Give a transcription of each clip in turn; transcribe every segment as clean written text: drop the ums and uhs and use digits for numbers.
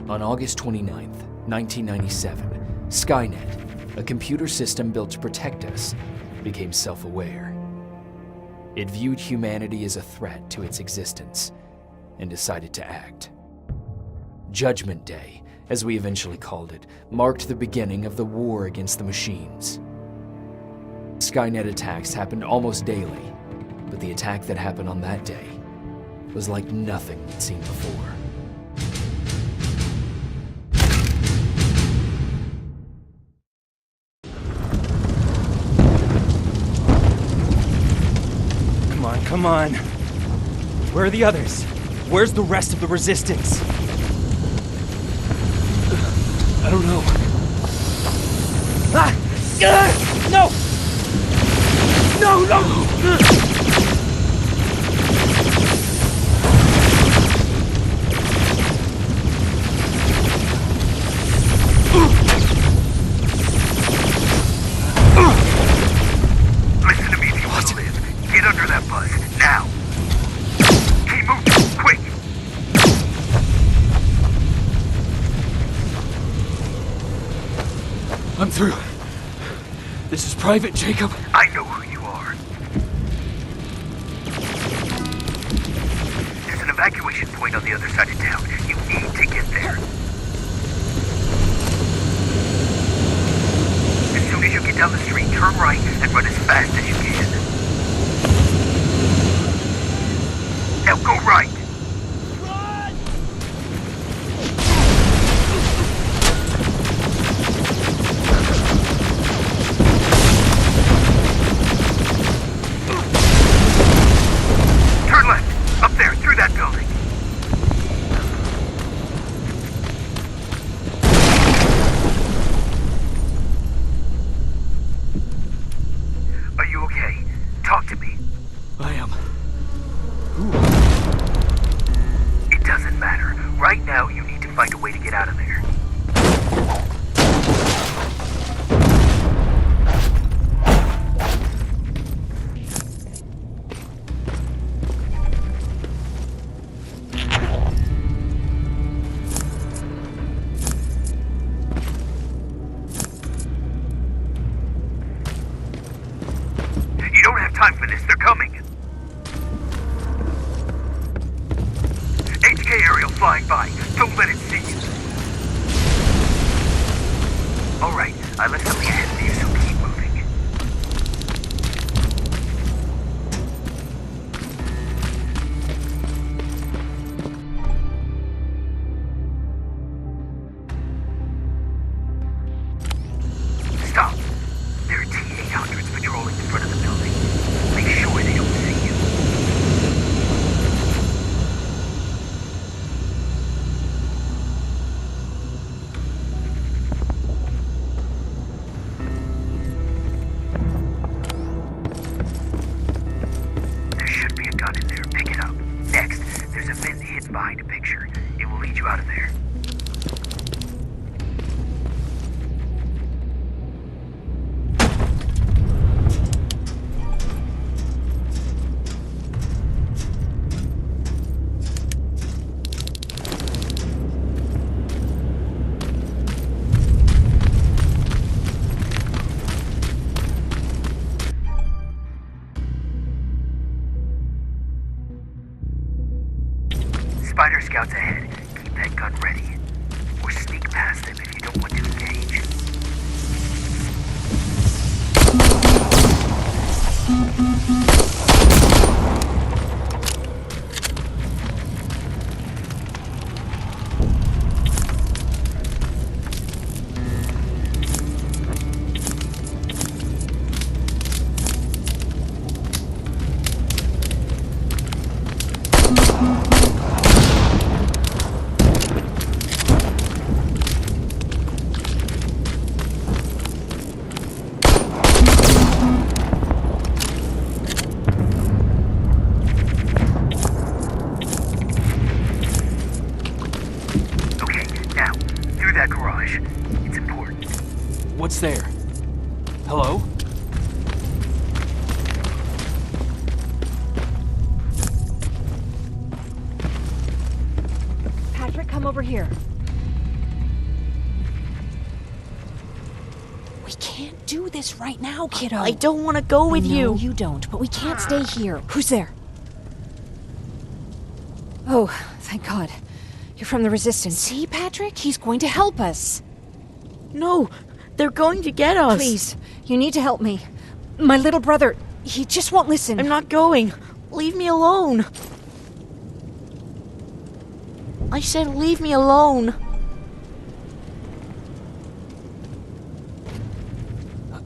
On August 29th, 1997, Skynet, a computer system built to protect us, became self-aware. It viewed humanity as a threat to its existence and decided to act. Judgment Day, as we eventually called it, marked the beginning of the war against the machines. Skynet attacks happened almost daily, but the attack that happened on that day was like nothing we'd seen before. Come on. Where are the others? Where's the rest of the resistance? I don't know. Ah! No! No, no! Listen to me if you want to live. Get under that bus, now! Keep moving, quick! I'm through. This is Private Jacob. I know who you are. There's an evacuation point on the other side of town. You need to get there. As soon as you get down the street, turn right and run as fast as you can. Now go right. Turn left, up there, through that building. Are you okay? Talk to me. I am. It doesn't matter. Right now, you need to find a way to get out of there. You don't have time for this. They're coming. HK aerial flying by. Don't let it see you. Alright, I left something ahead of you, so keep moving. Stop. There are T-800s patrolling the front of the building. Make sure they don't see you. There should be a gun in there. Pick it up. Next, there's a vent hidden behind a picture. It will lead you out of there. Spider scouts ahead. Keep that gun ready. Or sneak past them if you don't want to engage. That garage. It's important. What's there? Hello? Patrick, come over here. We can't do this right now, kiddo. I don't want to go with No, you. you don't, but we can't stay here. Who's there? Oh, thank God. You're from the Resistance. See, Patrick? He's going to help us. No, they're going to get us. Please, you need to help me. My little brother, he just won't listen. I'm not going. Leave me alone. I said leave me alone.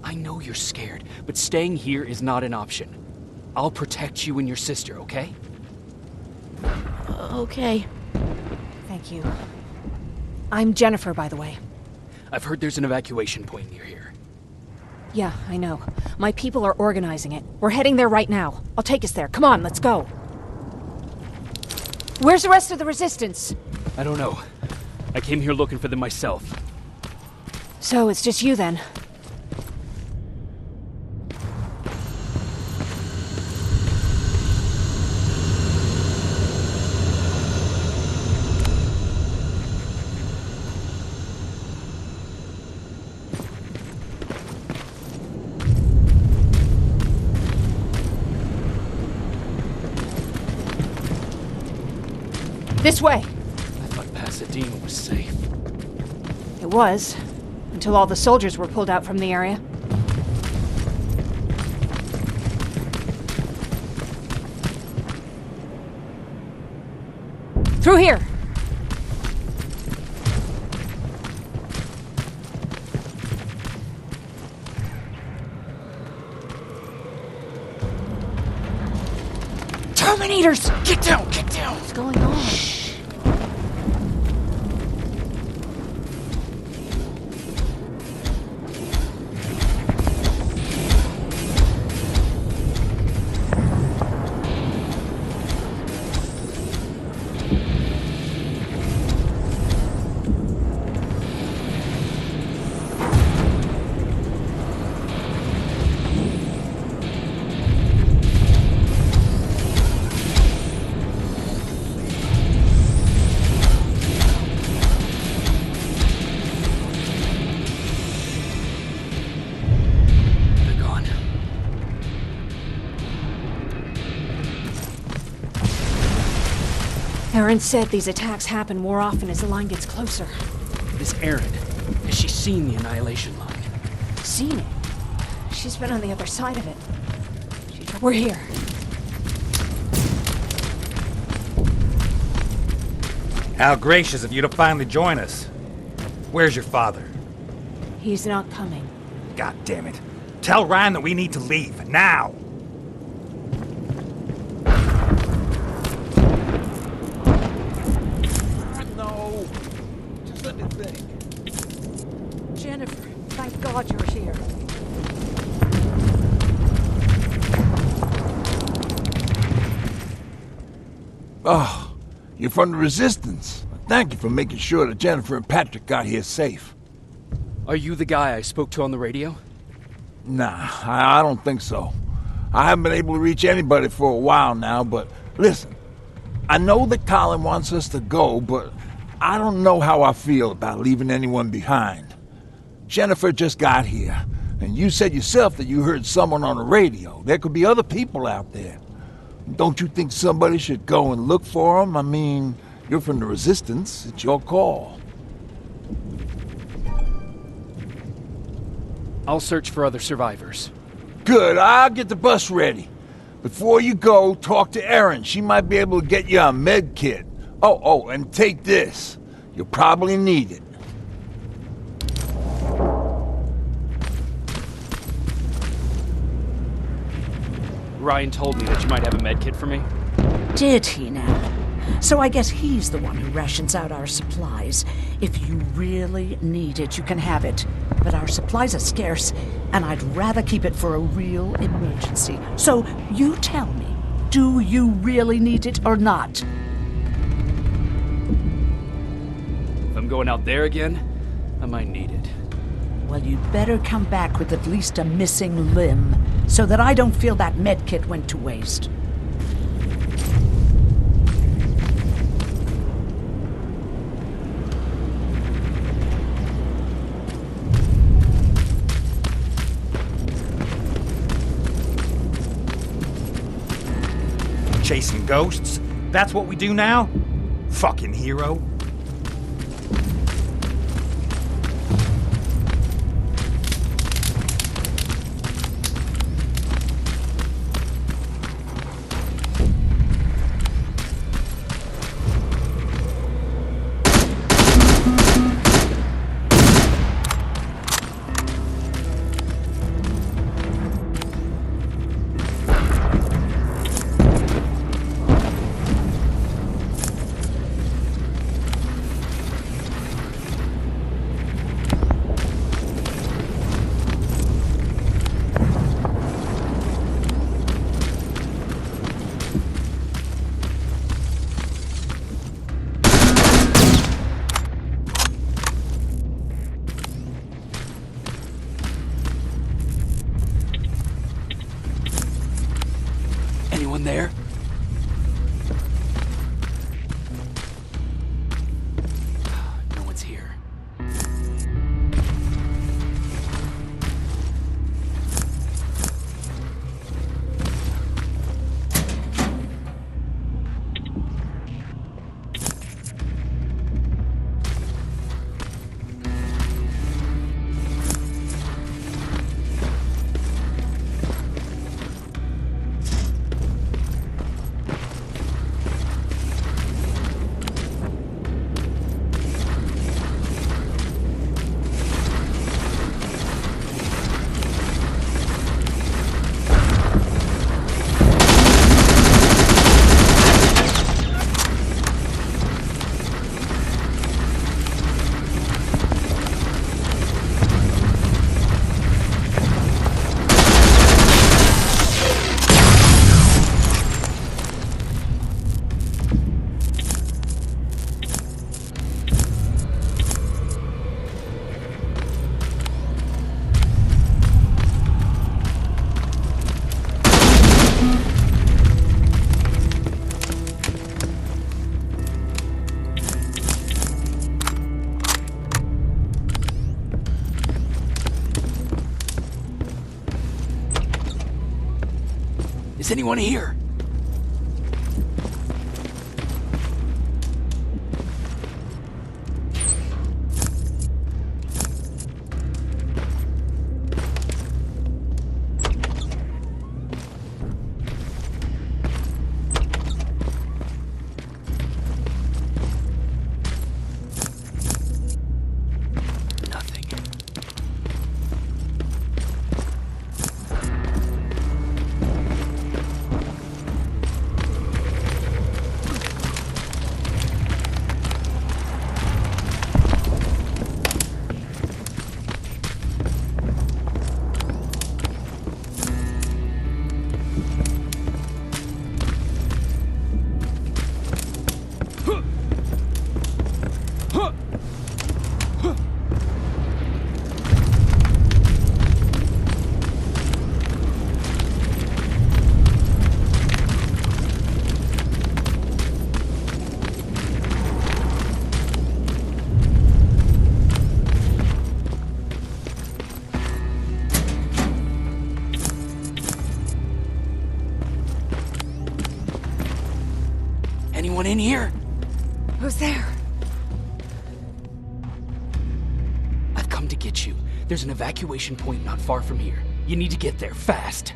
I know you're scared, but staying here is not an option. I'll protect you and your sister, okay? Okay. Thank you. I'm Jennifer, by the way. I've heard there's an evacuation point near here. Yeah, I know. My people are organizing it. We're heading there right now. I'll take us there. Come on, let's go. Where's the rest of the Resistance? I don't know. I came here looking for them myself. So, it's just you then? This way! I thought Pasadena was safe. It was, until all the soldiers were pulled out from the area. Through here! Terminators! Get down! Get down! What's going on? Erin said these attacks happen more often as the line gets closer. This Erin, has she seen the Annihilation line? Seen it? She's been on the other side of it. We're here. How gracious of you to finally join us. Where's your father? He's not coming. God damn it. Tell Ryan that we need to leave, now! No. Just let me think. Jennifer, thank God you're here. Oh, you're from the Resistance. Thank you for making sure that Jennifer and Patrick got here safe. Are you the guy I spoke to on the radio? Nah, I don't think so. I haven't been able to reach anybody for a while now, but listen, I know that Colin wants us to go, but I don't know how I feel about leaving anyone behind. Jennifer just got here, and you said yourself that you heard someone on the radio. There could be other people out there. Don't you think somebody should go and look for them? I mean, you're from the Resistance. It's your call. I'll search for other survivors. Good, I'll get the bus ready. Before you go, talk to Erin. She might be able to get you a med kit. Oh, and take this. You'll probably need it. Ryan told me that you might have a med kit for me. Did he now? So I guess he's the one who rations out our supplies. If you really need it, you can have it. But our supplies are scarce, and I'd rather keep it for a real emergency. So you tell me, do you really need it or not? If I'm going out there again, I might need it. Well, you'd better come back with at least a missing limb, so that I don't feel that medkit went to waste. Chasing ghosts? That's what we do now? Fucking hero. Anyone there? No one's here. Is anyone here? Nothing. Anyone in here? Who's there? I've come to get you. There's an evacuation point not far from here. You need to get there fast.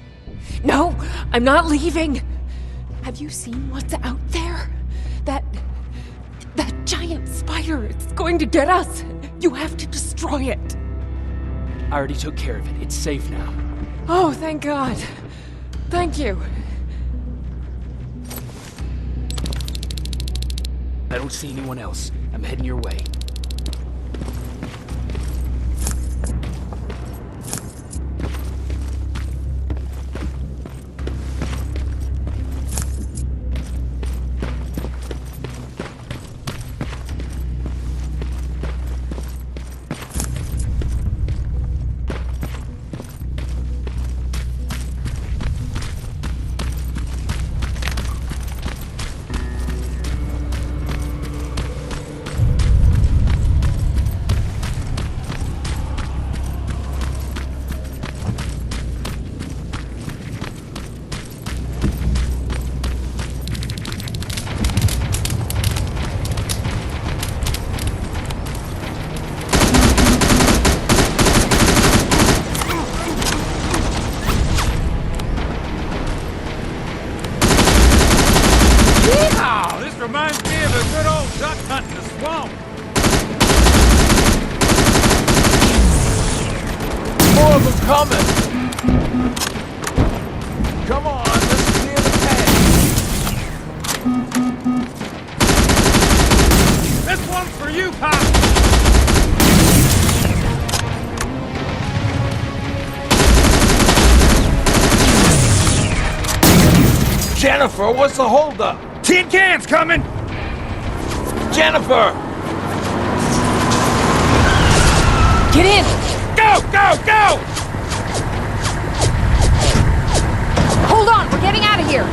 No, I'm not leaving. Have you seen what's out there? That giant spider, it's going to get us. You have to destroy it. I already took care of it. It's safe now. Oh, thank God. Thank you. I don't see anyone else. I'm heading your way. Jennifer, what's the holdup? Tin cans coming! Jennifer! Get in! Go, go, go! Hold on, we're getting out of here!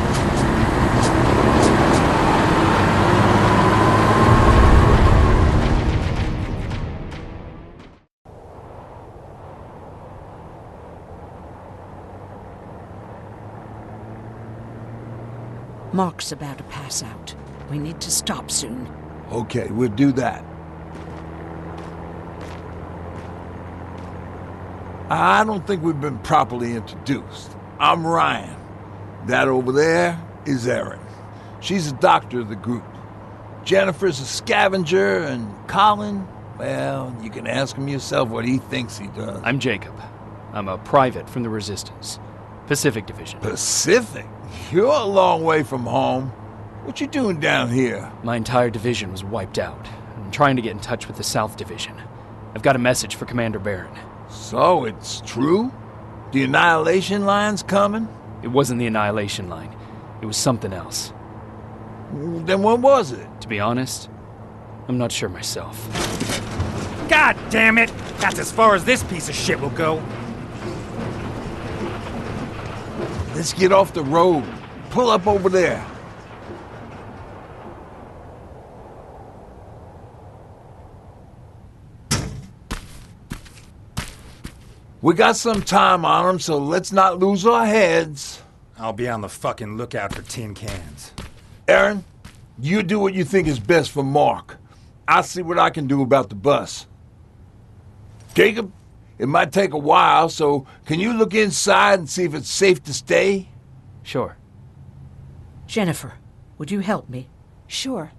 Mark's about to pass out. We need to stop soon. Okay, we'll do that. I don't think we've been properly introduced. I'm Ryan. That over there is Erin. She's the doctor of the group. Jennifer's a scavenger, and Colin, well, you can ask him yourself what he thinks he does. I'm Jacob. I'm a private from the Resistance. Pacific Division. Pacific? You're a long way from home. What you doing down here? My entire division was wiped out. I'm trying to get in touch with the South Division. I've got a message for Commander Barron. So, it's true? The Annihilation Line's coming? It wasn't the Annihilation Line. It was something else. Then what was it? To be honest, I'm not sure myself. God damn it! That's as far as this piece of shit will go. Let's get off the road. Pull up over there. We got some time on them, so let's not lose our heads. I'll be on the fucking lookout for tin cans. Erin, you do what you think is best for Mark. I'll see what I can do about the bus. Jacob, it might take a while, so can you look inside and see if it's safe to stay? Sure. Jennifer, would you help me? Sure.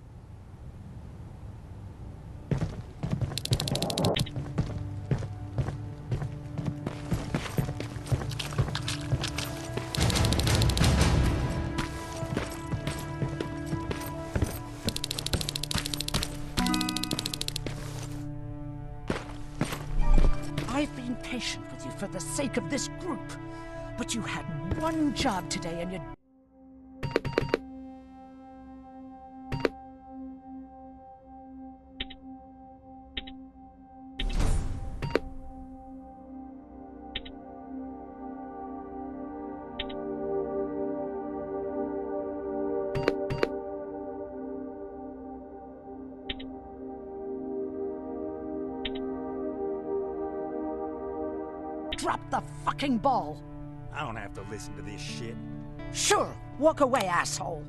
I've been patient with you for the sake of this group, but you had one job today and you... Drop the fucking ball! I don't have to listen to this shit. Sure, walk away, asshole!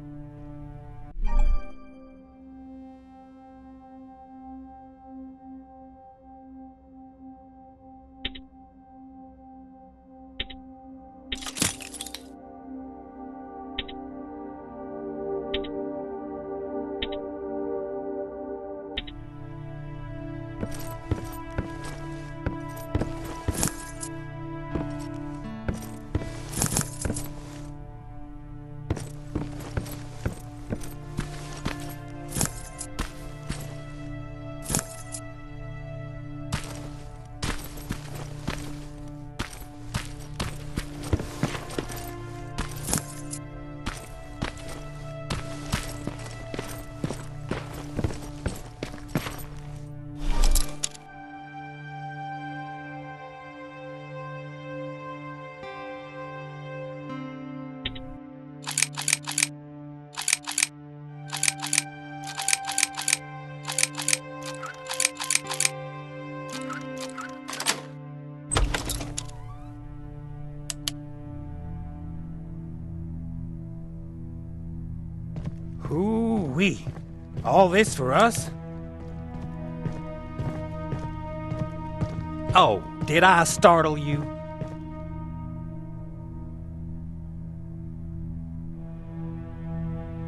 Hoo-wee. All this for us? Oh, did I startle you?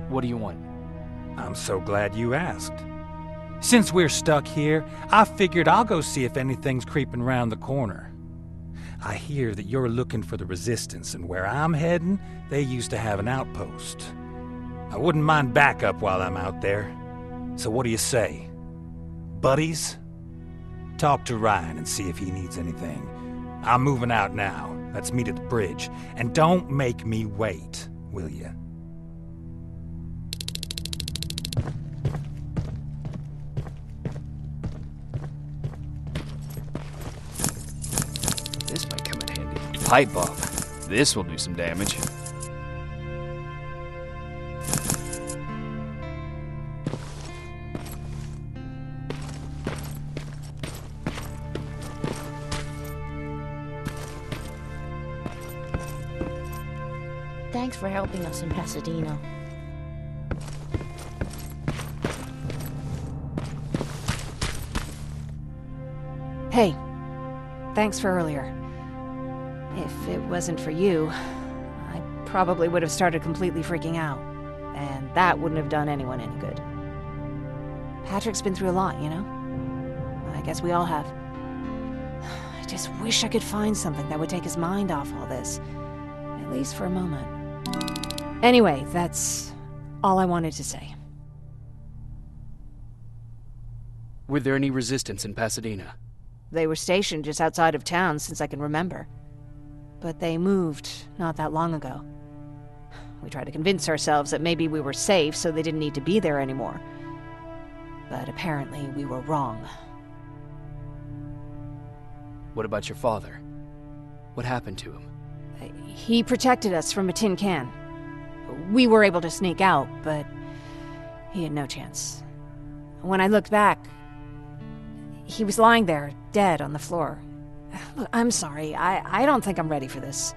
What do you want? I'm so glad you asked. Since we're stuck here, I figured I'll go see if anything's creeping around the corner. I hear that you're looking for the Resistance, and where I'm heading, they used to have an outpost. I wouldn't mind backup while I'm out there. So what do you say? Buddies? Talk to Ryan and see if he needs anything. I'm moving out now. Let's meet at the bridge. And don't make me wait, will you? Pipe bomb. This will do some damage. Thanks for helping us in Pasadena. Hey, thanks for earlier. If it wasn't for you, I probably would have started completely freaking out, and that wouldn't have done anyone any good. Patrick's been through a lot, you know? I guess we all have. I just wish I could find something that would take his mind off all this, at least for a moment. Anyway, that's all I wanted to say. Were there any resistance in Pasadena? They were stationed just outside of town since I can remember. But they moved not that long ago. We tried to convince ourselves that maybe we were safe, so they didn't need to be there anymore. But apparently we were wrong. What about your father? What happened to him? He protected us from a tin can. We were able to sneak out, but he had no chance. When I looked back, he was lying there, dead on the floor. Look, I'm sorry. I don't think I'm ready for this.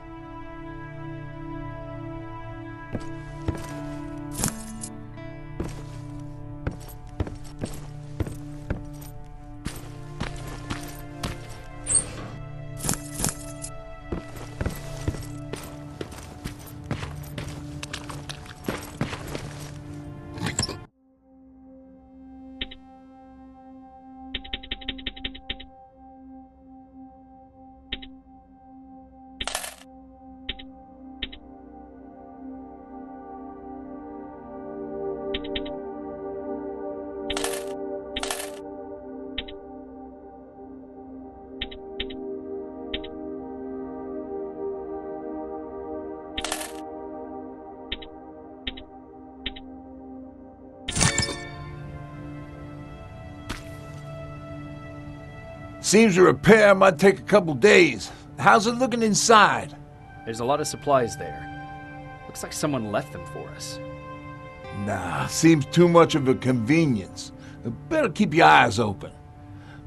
Seems a repair might take a couple days. How's it looking inside? There's a lot of supplies there. Looks like someone left them for us. Nah, seems too much of a convenience. Better keep your eyes open.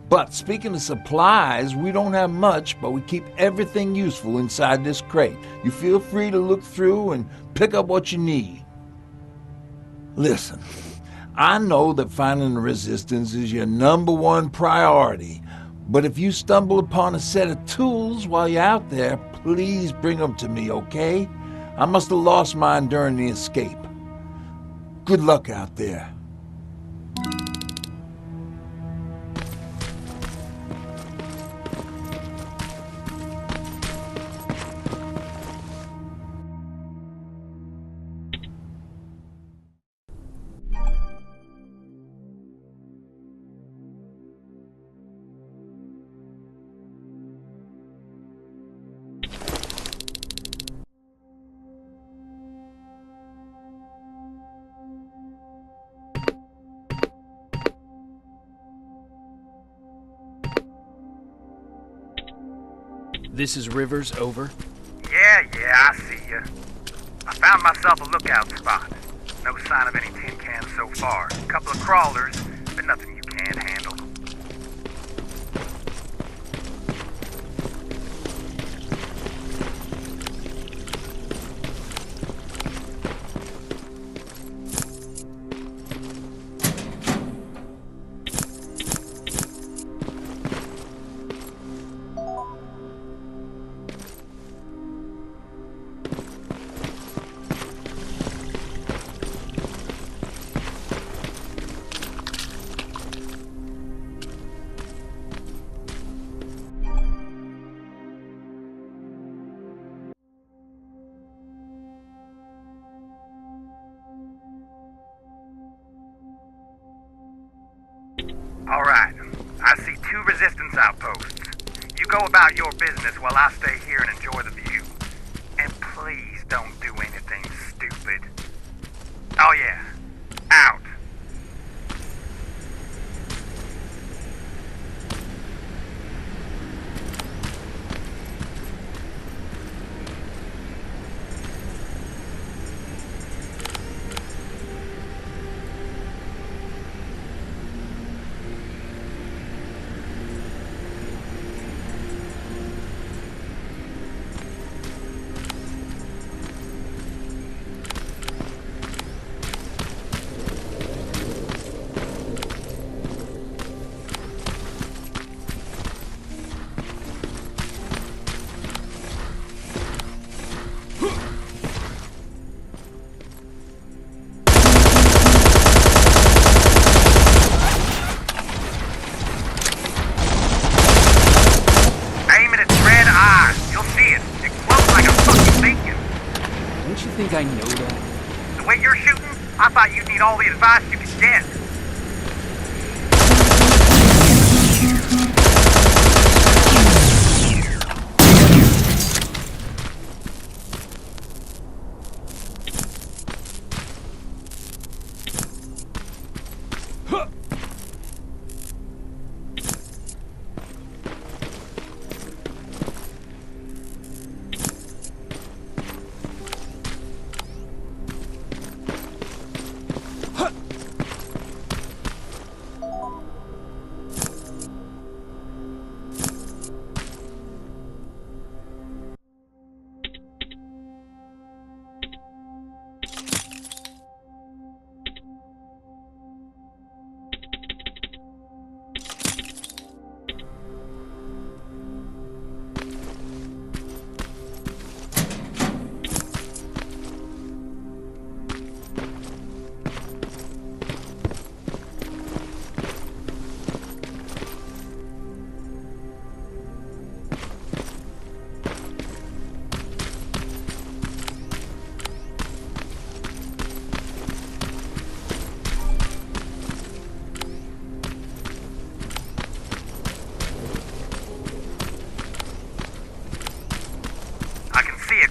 But speaking of supplies, we don't have much, but we keep everything useful inside this crate. You feel free to look through and pick up what you need. Listen, I know that finding the resistance is your #1 priority, but if you stumble upon a set of tools while you're out there, please bring them to me, okay? I must have lost mine during the escape. Good luck out there. This is Rivers, over. Yeah, I see ya. I found myself a lookout spot. No sign of any tin cans so far. A couple of crawlers, but nothing you can't handle. All right, I see 2 resistance outposts. You go about your business while I stay here and enjoy the view. And please don't do anything stupid. Oh yeah, out. you think I know that? The way you're shooting, I thought you'd need all the advice you could get.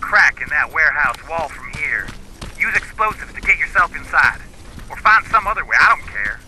Crack in that warehouse wall from here. Use explosives to get yourself inside. Or find some other way, I don't care.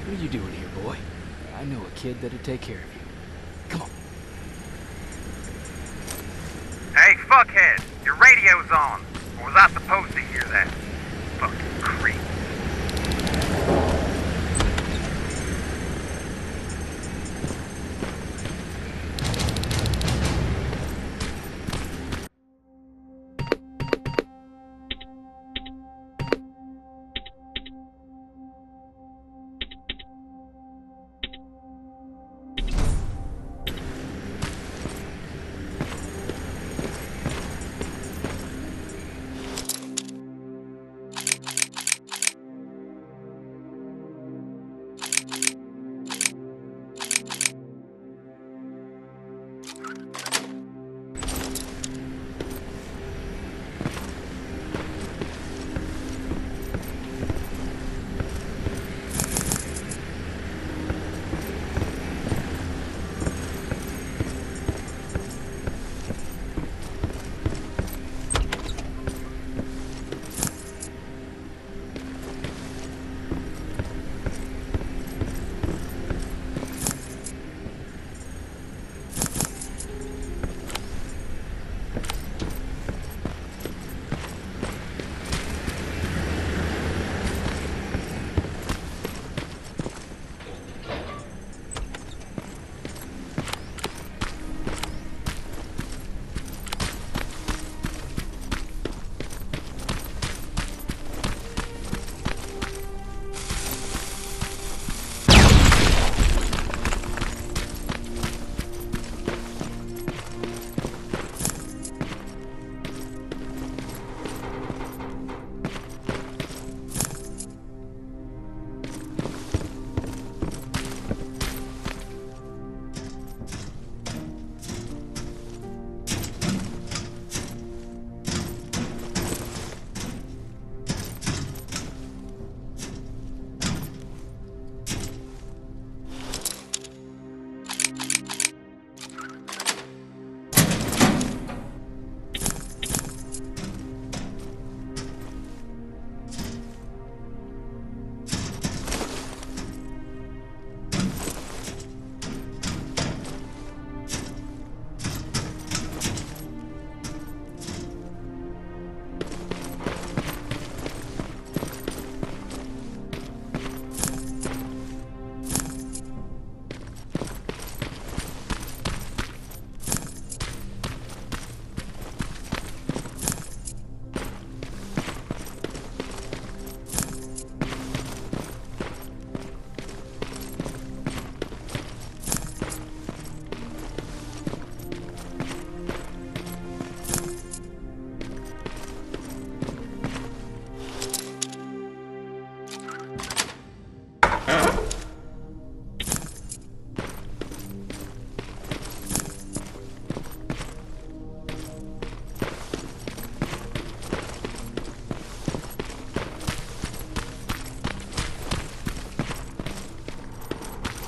What are you doing here, boy? I know a kid that'd take care of you. Come on. Hey, fuckhead! Your radio's on! Or was I supposed to hear that? Fucking creep.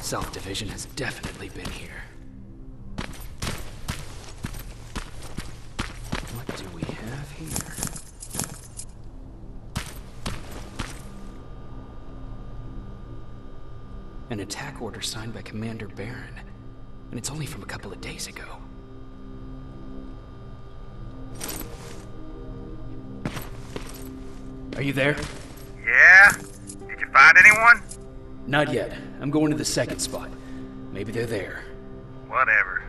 Self-division has definitely been here. What do we have here? An attack order signed by Commander Barron, and it's only from a couple of days ago. Are you there? Yeah? Did you find anyone? Not yet. I'm going to the second spot. Maybe they're there. Whatever.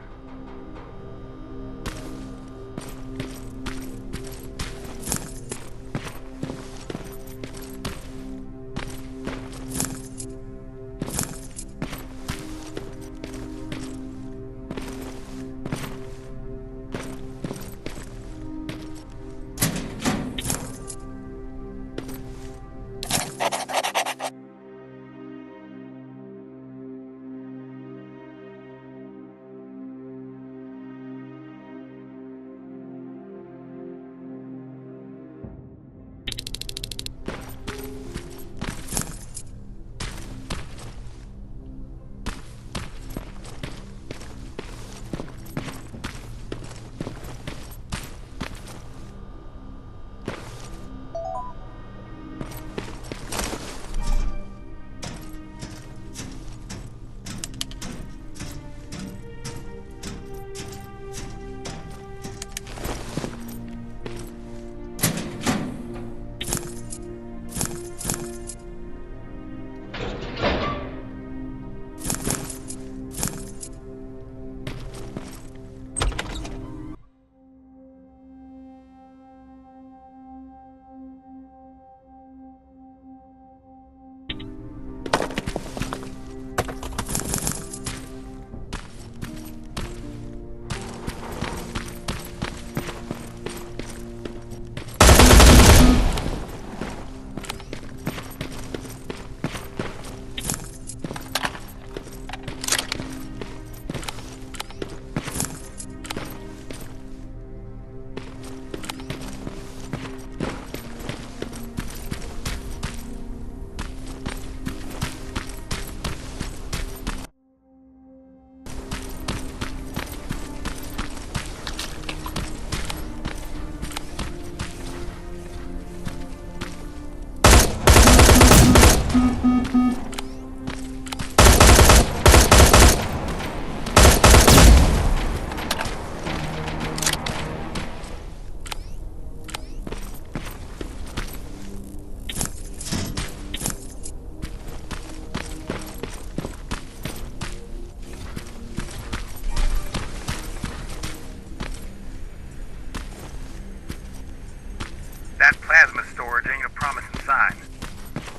That plasma storage ain't a promising sign.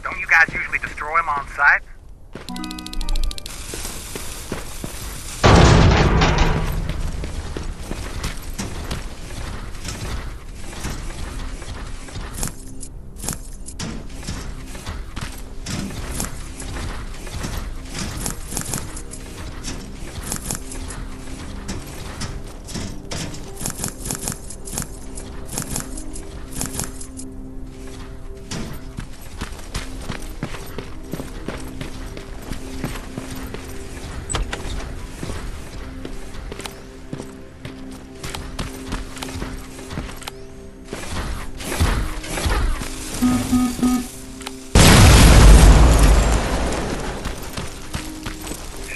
Don't you guys usually destroy them on sight?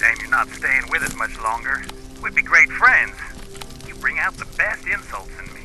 Shame you're not staying with us much longer. We'd be great friends. You bring out the best insults in me.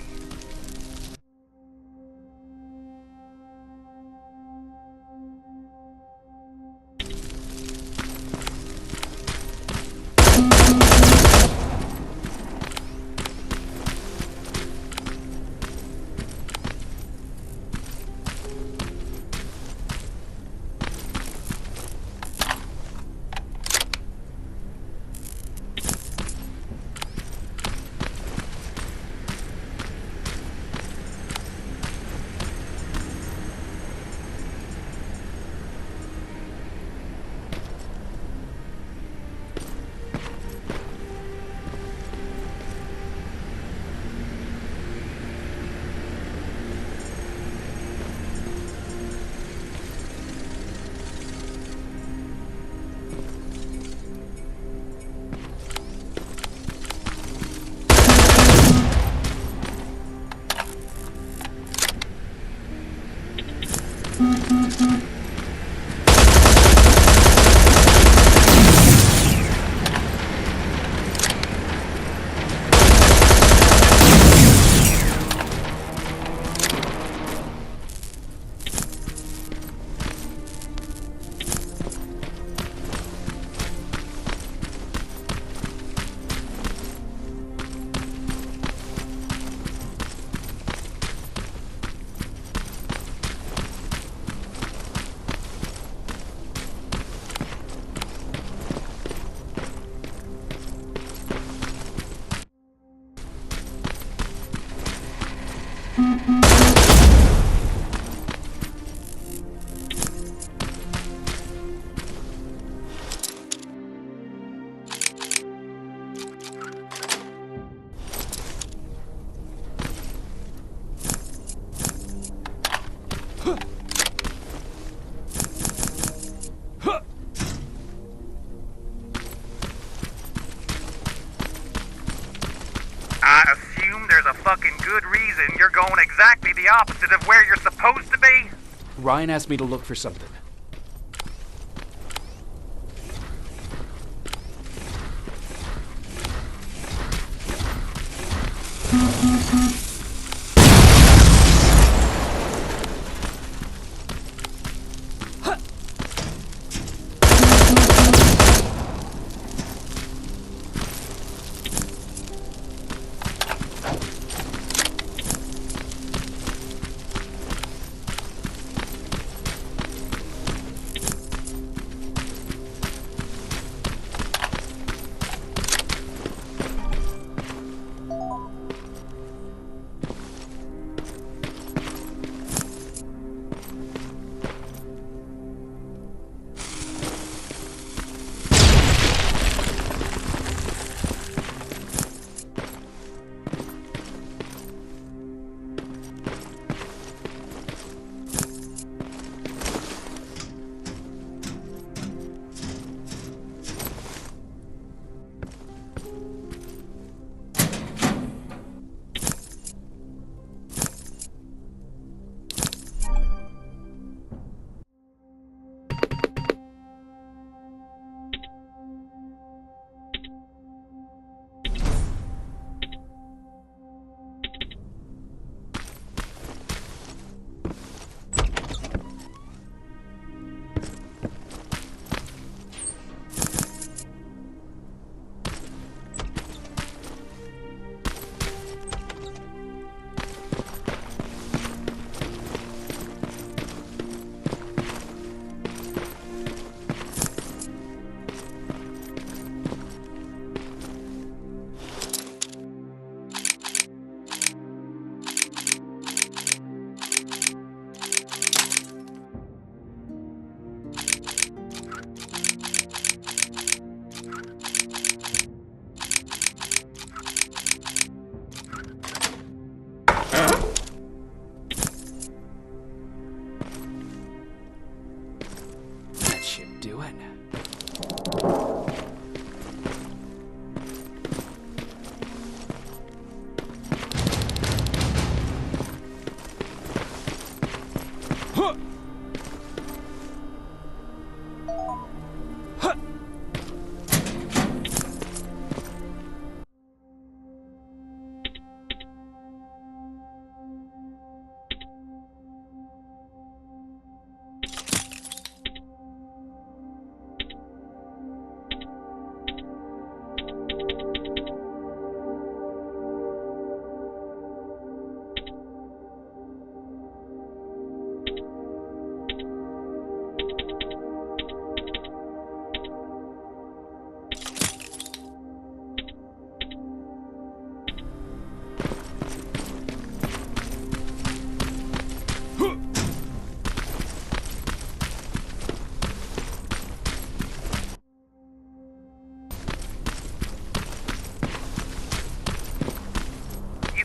I assume there's a fucking good reason you're going exactly the opposite of where you're supposed to be? Ryan asked me to look for something.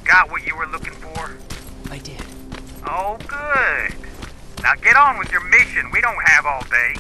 Got what you were looking for? I did. Oh, good. Now get on with your mission. We don't have all day.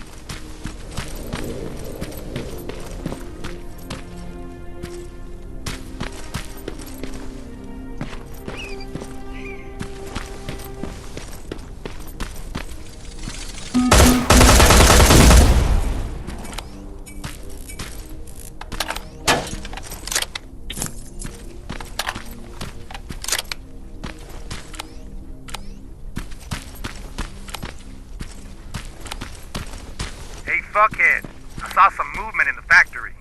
fuckhead. I saw some movement in the factory.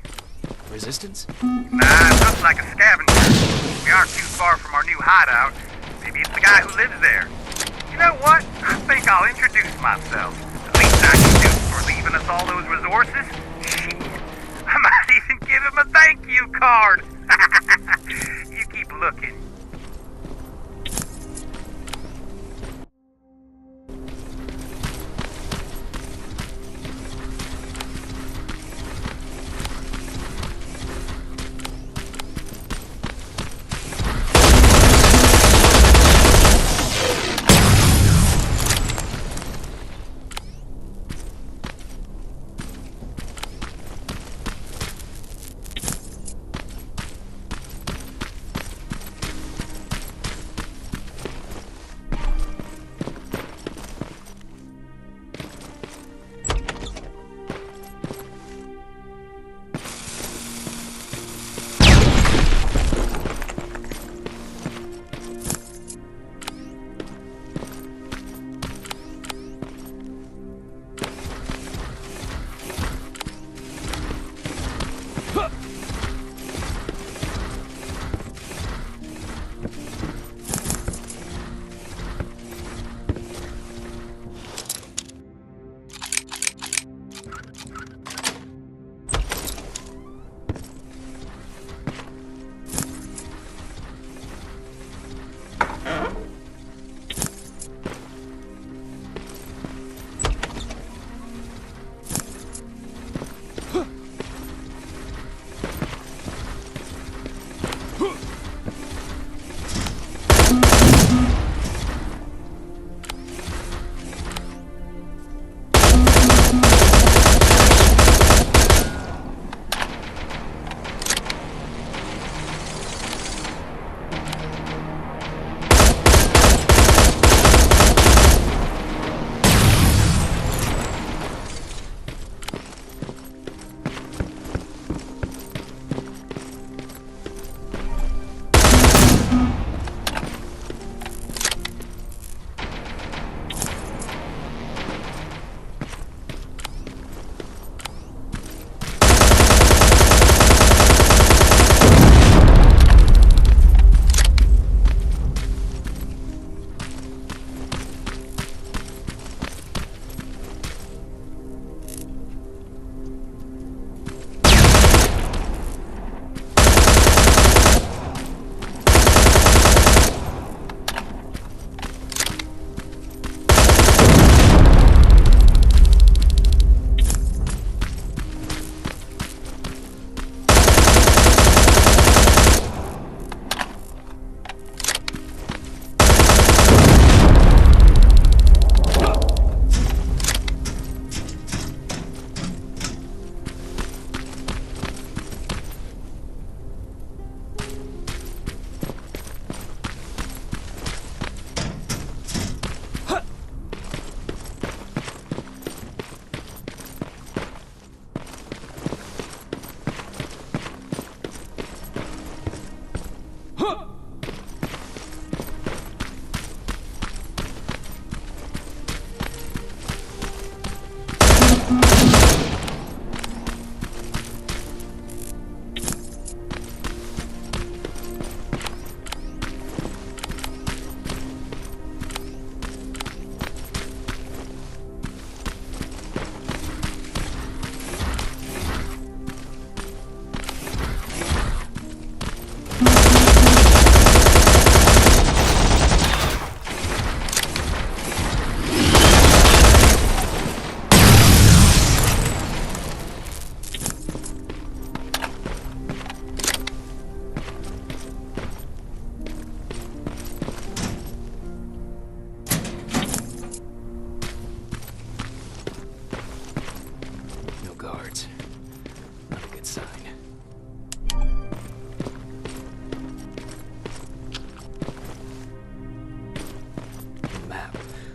Resistance? Nah, it looks like a scavenger. We aren't too far from our new hideout. Maybe it's the guy who lives there. You know what? I think I'll introduce myself. The least I can do for leaving us all those resources? Shit. I might even give him a thank you card. You keep looking.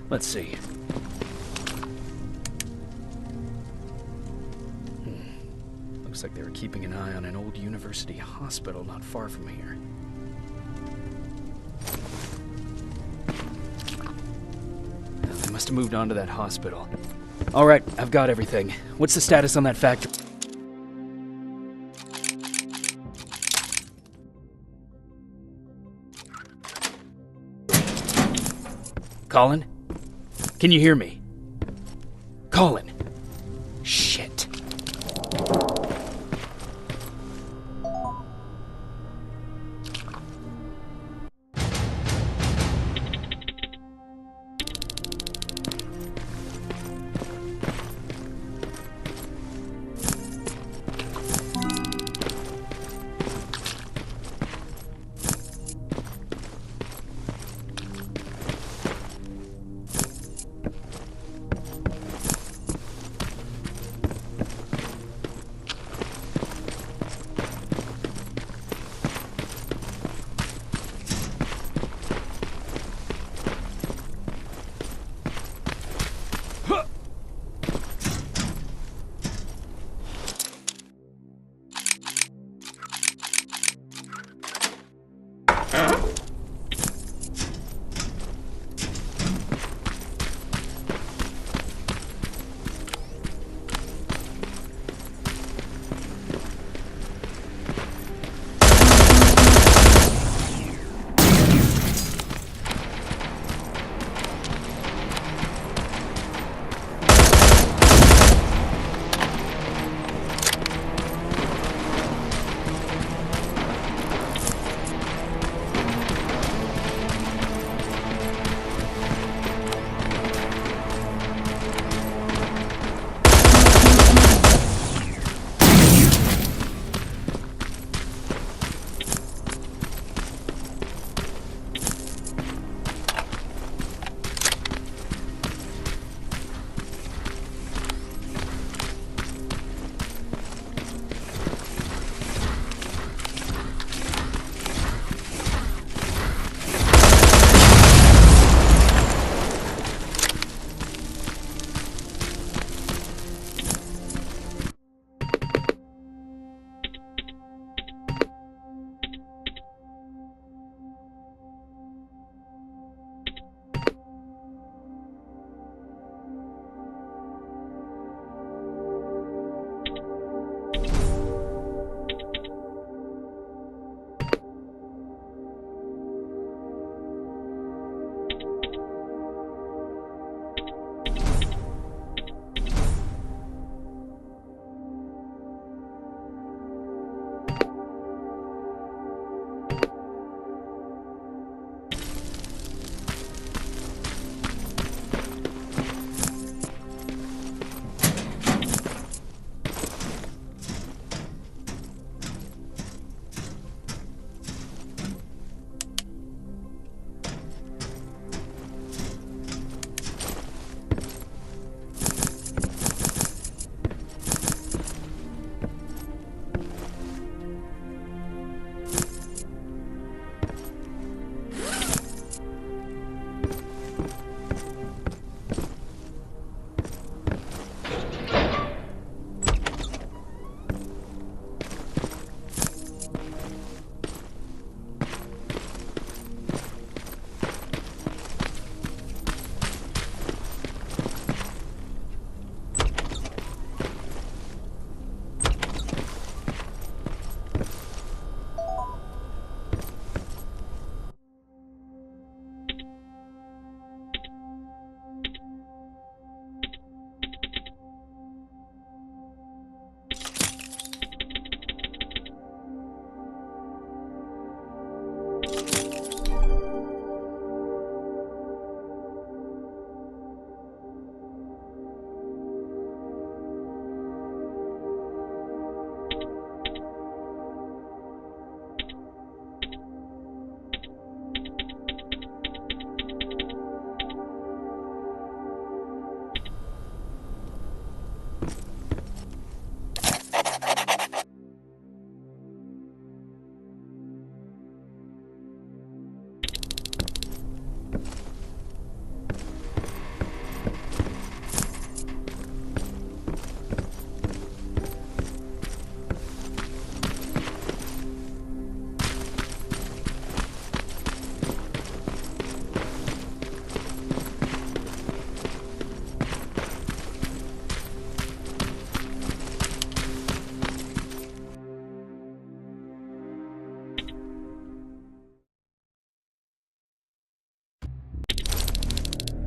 Let's see. Looks like they were keeping an eye on an old university hospital not far from here. Well, they must have moved on to that hospital. All right, I've got everything. What's the status on that factory? Colin? Can you hear me? Colin? Shit.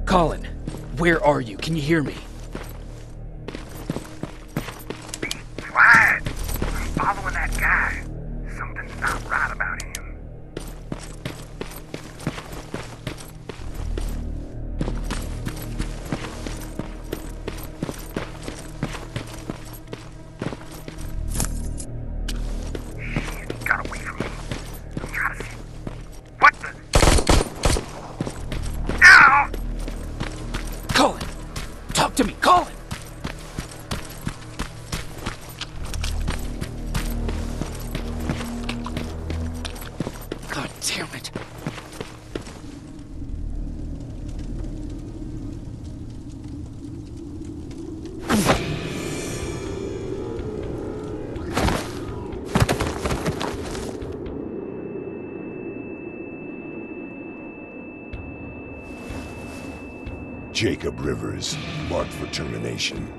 Colin, where are you? Can you hear me? Be quiet. I'm following that guy. Something's not right about him. Shit, he got away from me. I'm trying to see. What the? Ow! Colin! Talk to me, Colin! God damn it. Jacob Rivers, marked for termination.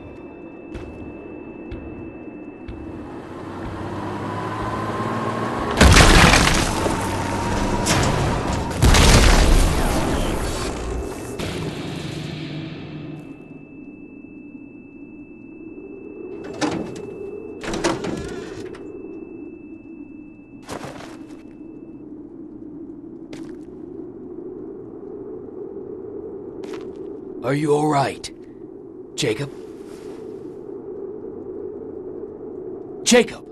Are you all right? Jacob? Jacob!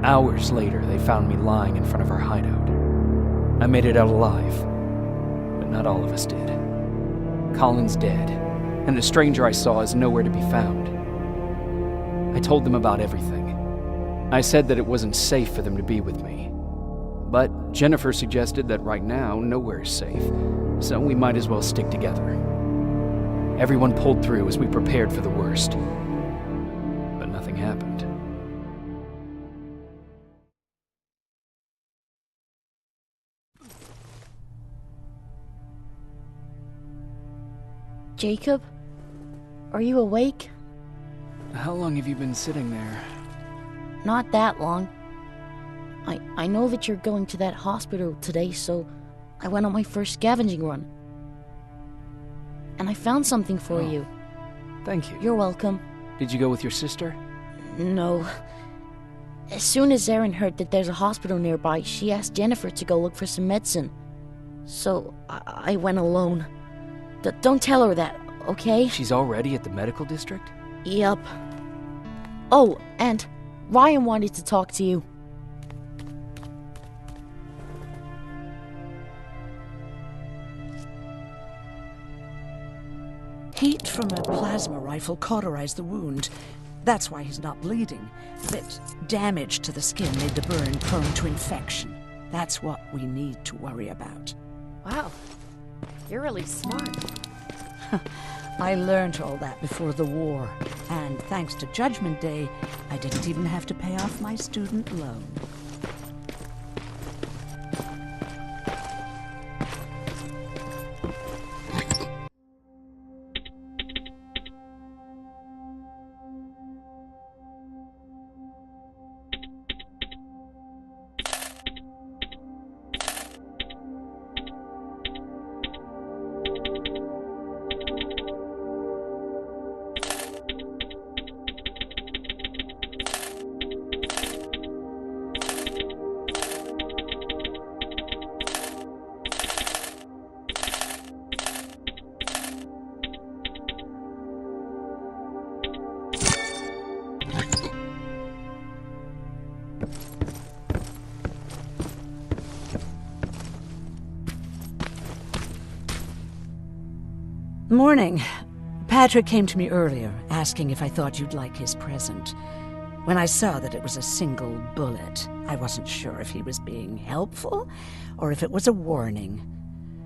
Hours later, they found me lying in front of our hideout. I made it out alive. But not all of us did. Colin's dead, and the stranger I saw is nowhere to be found. I told them about everything. I said that it wasn't safe for them to be with me. But Jennifer suggested that right now, nowhere is safe, so we might as well stick together. Everyone pulled through as we prepared for the worst. But nothing happened. Jacob? Are you awake? How long have you been sitting there? Not that long. I know that you're going to that hospital today, so I went on my first scavenging run. And I found something for you. Thank you. You're welcome. Did you go with your sister? No. As soon as Erin heard that there's a hospital nearby, she asked Jennifer to go look for some medicine. So I went alone. Don't tell her that, okay? She's already at the medical district? Yup. Oh, and Ryan wanted to talk to you. Heat from a plasma rifle cauterized the wound. That's why he's not bleeding. But damage to the skin made the burn prone to infection. That's what we need to worry about. Wow. You're really smart. I learned all that before the war. And thanks to Judgment Day, I didn't even have to pay off my student loan. Morning. Patrick came to me earlier, asking if I thought you'd like his present. When I saw that it was a single bullet, I wasn't sure if he was being helpful or if it was a warning.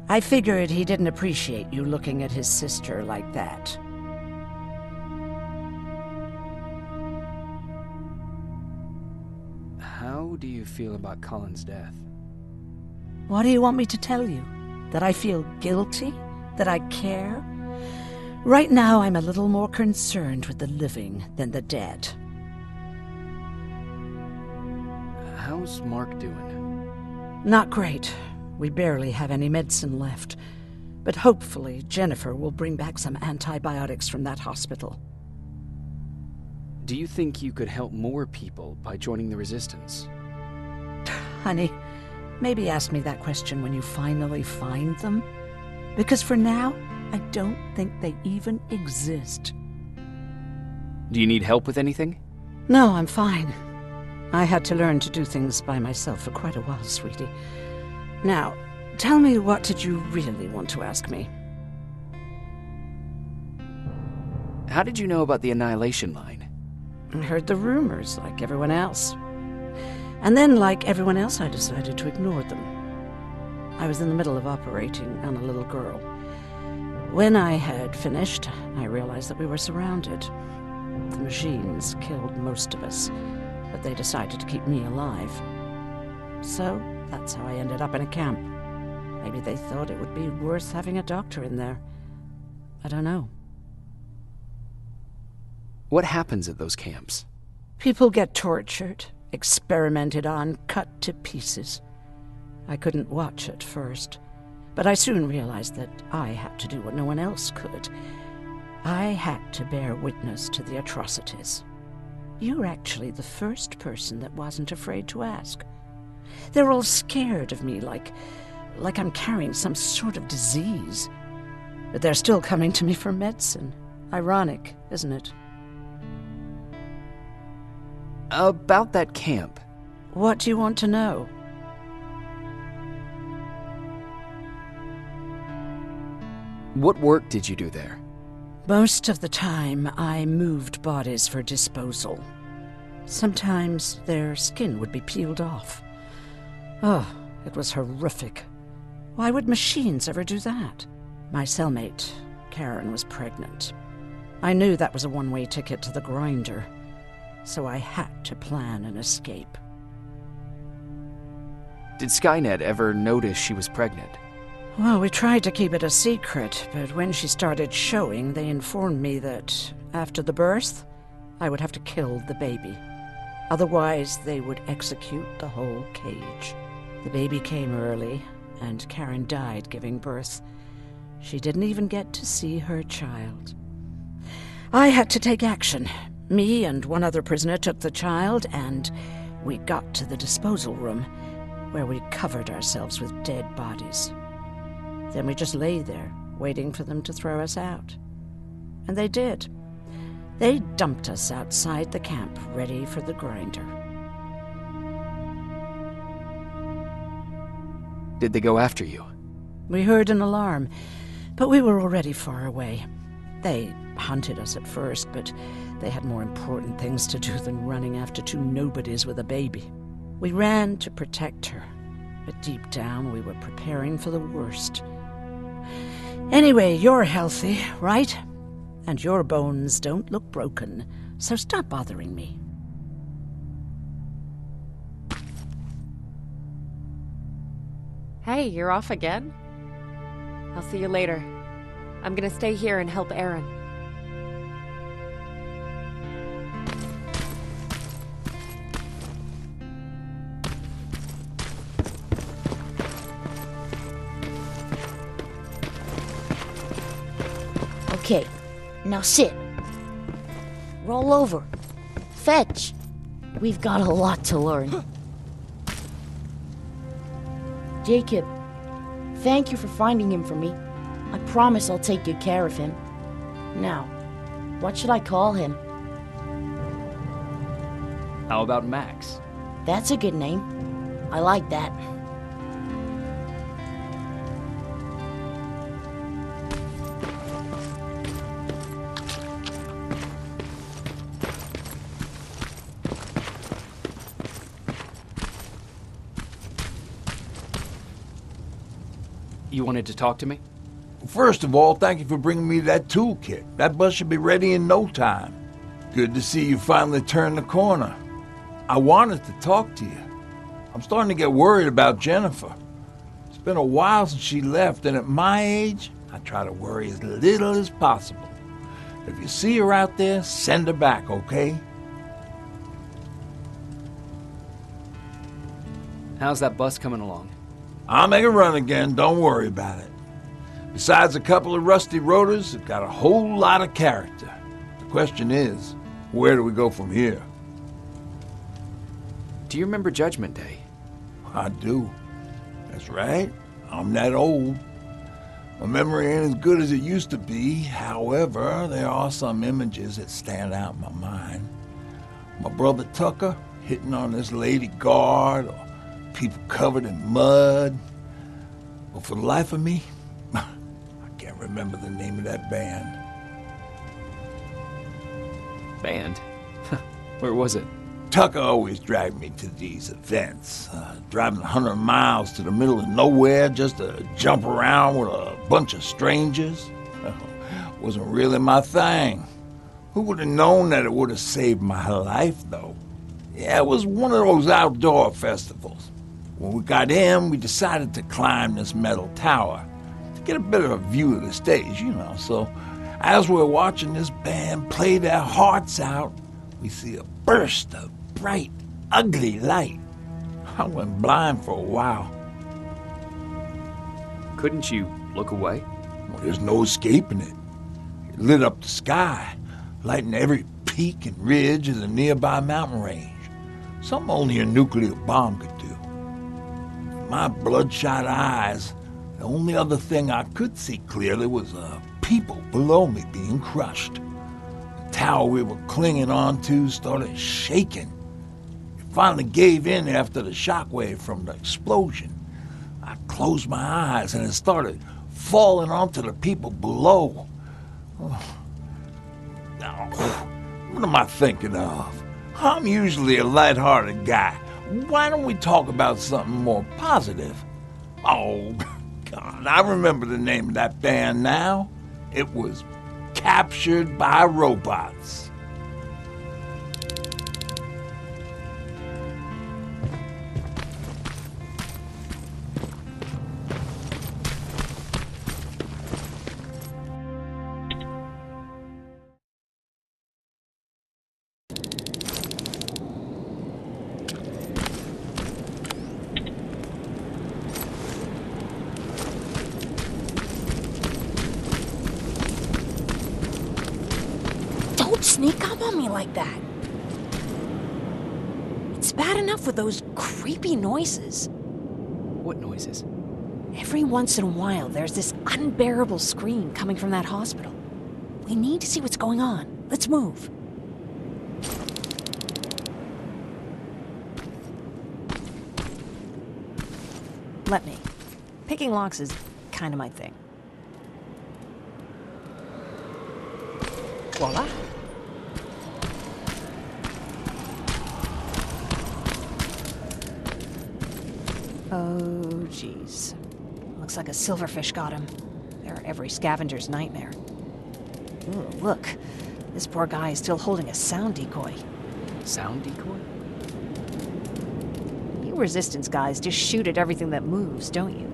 I figured he didn't appreciate you looking at his sister like that. How do you feel about Colin's death? What do you want me to tell you? That I feel guilty? That I care? Right now, I'm a little more concerned with the living than the dead. How's Mark doing? Not great. We barely have any medicine left. But hopefully, Jennifer will bring back some antibiotics from that hospital. Do you think you could help more people by joining the Resistance? Honey, maybe ask me that question when you finally find them. Because for now, I don't think they even exist. Do you need help with anything? No, I'm fine. I had to learn to do things by myself for quite a while, sweetie. Now, tell me, what did you really want to ask me? How did you know about the Annihilation Line? I heard the rumors, like everyone else. And then, like everyone else, I decided to ignore them. I was in the middle of operating on a little girl. When I had finished, I realized that we were surrounded. The machines killed most of us, but they decided to keep me alive. So, that's how I ended up in a camp. Maybe they thought it would be worth having a doctor in there. I don't know. What happens at those camps? People get tortured, experimented on, cut to pieces. I couldn't watch at first, but I soon realized that I had to do what no one else could. I had to bear witness to the atrocities. You're actually the first person that wasn't afraid to ask. They're all scared of me, like I'm carrying some sort of disease. But they're still coming to me for medicine. Ironic, isn't it? About that camp. What do you want to know? What work did you do there? Most of the time, I moved bodies for disposal. Sometimes their skin would be peeled off. Oh, it was horrific. Why would machines ever do that? My cellmate, Karen, was pregnant. I knew that was a one-way ticket to the grinder, so I had to plan an escape. Did Skynet ever notice she was pregnant? Well, we tried to keep it a secret, but when she started showing, they informed me that after the birth, I would have to kill the baby. Otherwise, they would execute the whole cage. The baby came early, and Karen died giving birth. She didn't even get to see her child. I had to take action. Me and one other prisoner took the child, and we got to the disposal room, where we covered ourselves with dead bodies. Then we just lay there, waiting for them to throw us out. And they did. They dumped us outside the camp, ready for the grinder. Did they go after you? We heard an alarm, but we were already far away. They hunted us at first, but they had more important things to do than running after two nobodies with a baby. We ran to protect her, but deep down we were preparing for the worst. Anyway, you're healthy, right? And your bones don't look broken, so stop bothering me. Hey, you're off again? I'll see you later. I'm gonna stay here and help Aaron. Okay, now sit. Roll over. Fetch. We've got a lot to learn. Jacob, thank you for finding him for me. I promise I'll take good care of him. Now, what should I call him? How about Max? That's a good name. I like that. You wanted to talk to me? First of all, thank you for bringing me that toolkit. That bus should be ready in no time. Good to see you finally turned the corner. I wanted to talk to you. I'm starting to get worried about Jennifer. It's been a while since she left, and at my age, I try to worry as little as possible. If you see her out there, send her back, okay? How's that bus coming along? I'll make a run again, don't worry about it. Besides a couple of rusty rotors, it's got a whole lot of character. The question is, where do we go from here? Do you remember Judgment Day? I do. That's right. I'm that old. My memory ain't as good as it used to be. However, there are some images that stand out in my mind. My brother Tucker hitting on this lady guard, or people covered in mud. But for the life of me, I can't remember the name of that band. Band? Where was it? Tucker always dragged me to these events, driving 100 miles to the middle of nowhere just to jump around with a bunch of strangers. Wasn't really my thing. Who would have known that it would have saved my life, though? Yeah, it was one of those outdoor festivals. When we got in, we decided to climb this metal tower to get a better view of the stage, you know. So as we're watching this band play their hearts out, we see a burst of bright, ugly light. I went blind for a while. Couldn't you look away? Well, there's no escaping it. It lit up the sky, lighting every peak and ridge of the nearby mountain range. Something only a nuclear bomb could do. With my bloodshot eyes, the only other thing I could see clearly was people below me being crushed. The tower we were clinging onto started shaking. It finally gave in after the shockwave from the explosion. I closed my eyes and it started falling onto the people below. Oh. Now, what am I thinking of? I'm usually a lighthearted guy. Why don't we talk about something more positive? Oh, God, I remember the name of that band now. It was Captured by Robots. Don't sneak up on me like that. It's bad enough with those creepy noises. What noises? Every once in a while, there's this unbearable scream coming from that hospital. We need to see what's going on. Let's move. Let me. Picking locks is kind of my thing. Voila. Oh, jeez. Looks like a silverfish got him. They're every scavenger's nightmare. Ooh, look. This poor guy is still holding a sound decoy. Sound decoy? You resistance guys just shoot at everything that moves, don't you?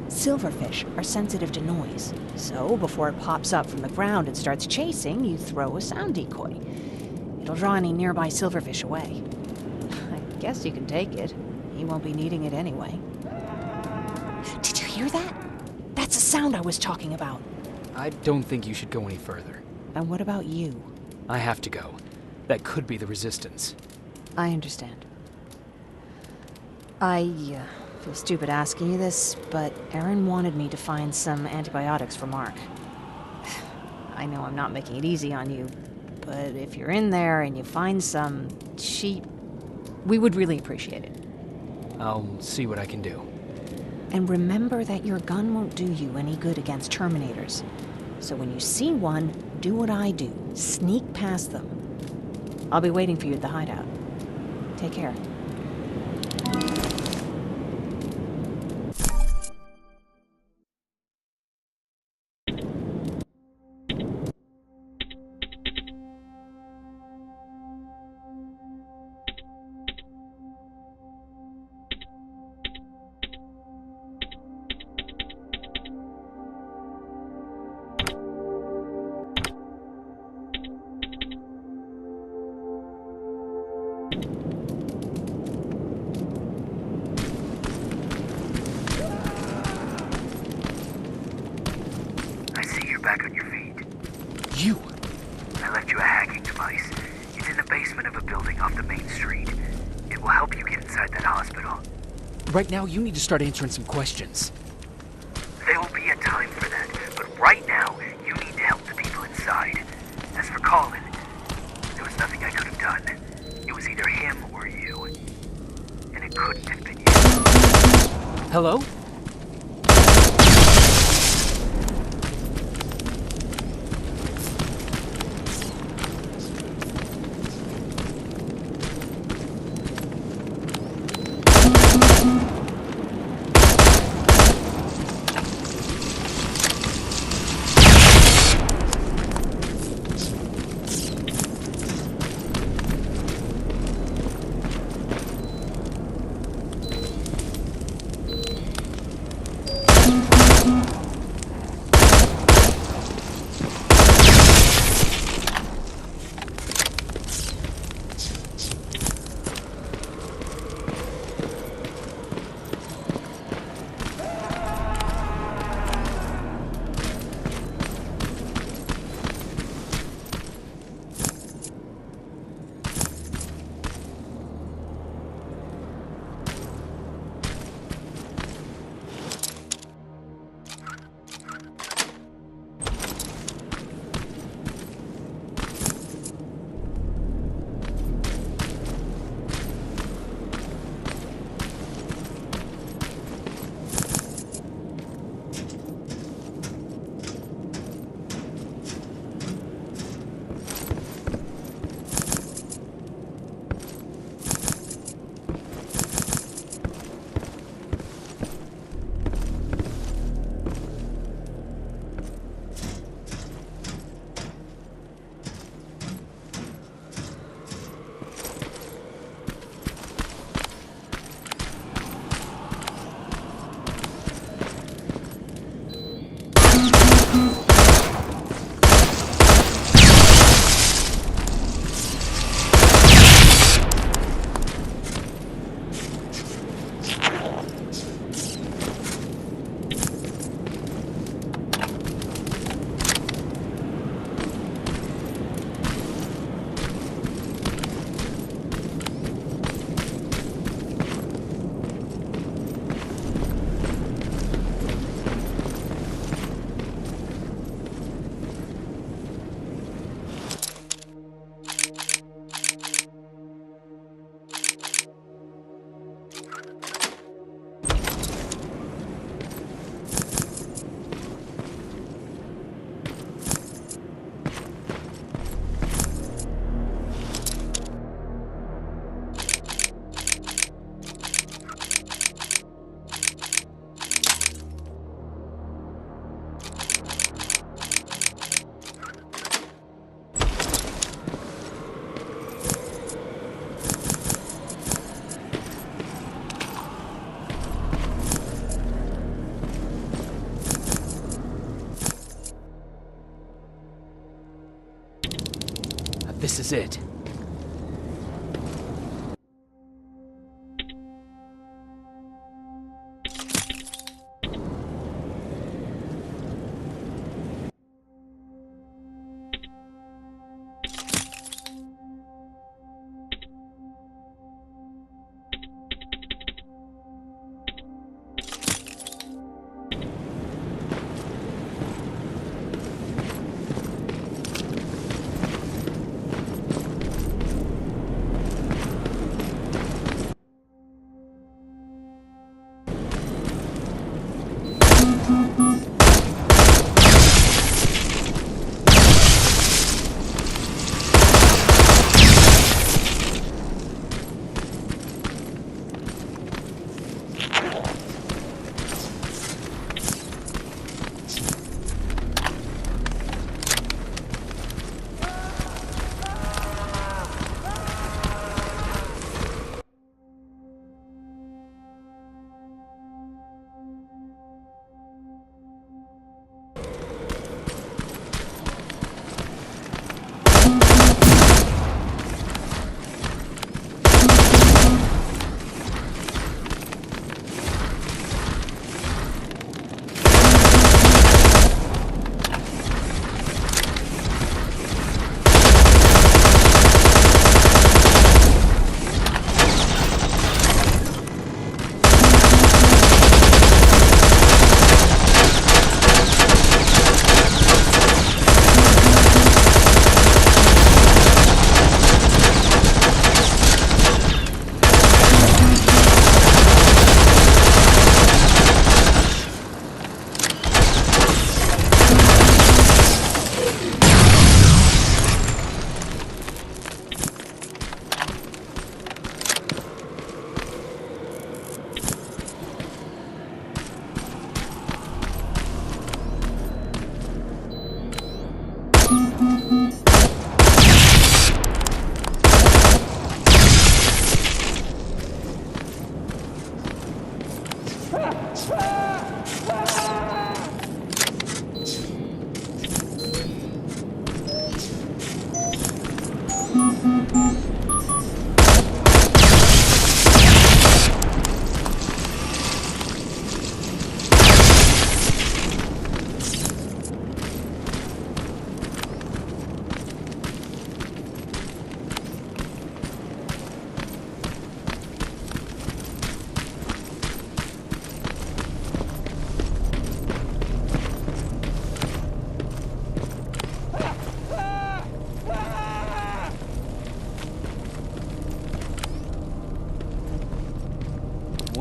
Silverfish are sensitive to noise, so before it pops up from the ground and starts chasing, you throw a sound decoy. It'll draw any nearby silverfish away. I guess you can take it. He won't be needing it anyway. Did you hear that? That's the sound I was talking about. I don't think you should go any further. And what about you? I have to go. That could be the Resistance. I understand. I feel stupid asking you this, but Aaron wanted me to find some antibiotics for Mark. I know I'm not making it easy on you, but if you're in there and you find some, we would really appreciate it. I'll see what I can do. And remember that your gun won't do you any good against Terminators. So when you see one, do what I do. Sneak past them. I'll be waiting for you at the hideout. Take care. Right now, you need to start answering some questions. There will be a time for that, but right now, you need to help the people inside. As for Colin, there was nothing I could have done. It was either him or you. And it couldn't have been you. Hello? This is it.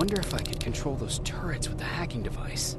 Wonder if I could control those turrets with the hacking device.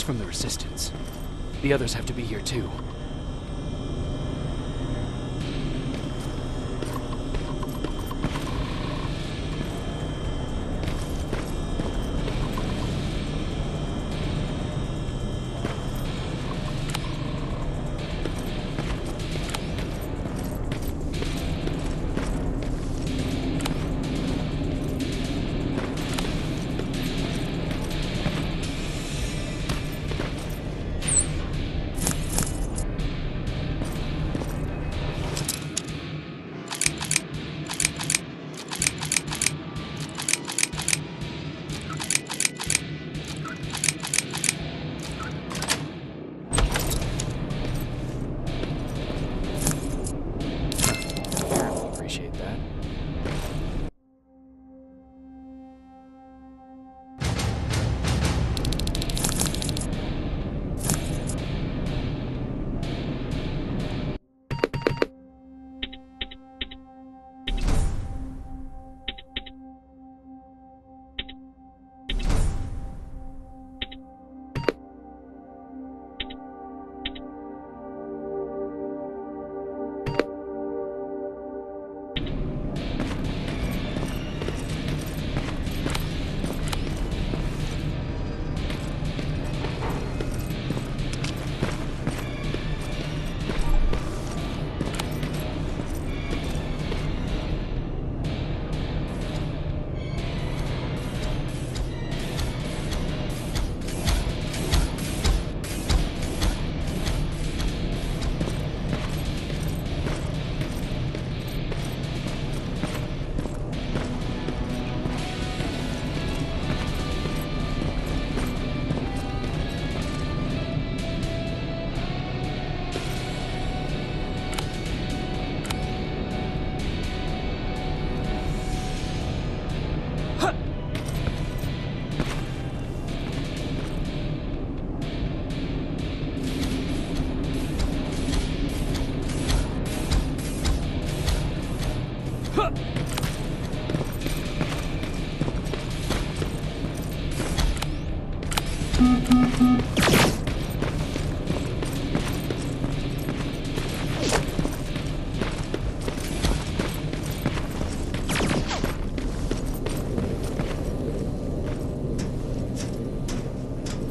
from the Resistance. The others have to be here too. Appreciate that.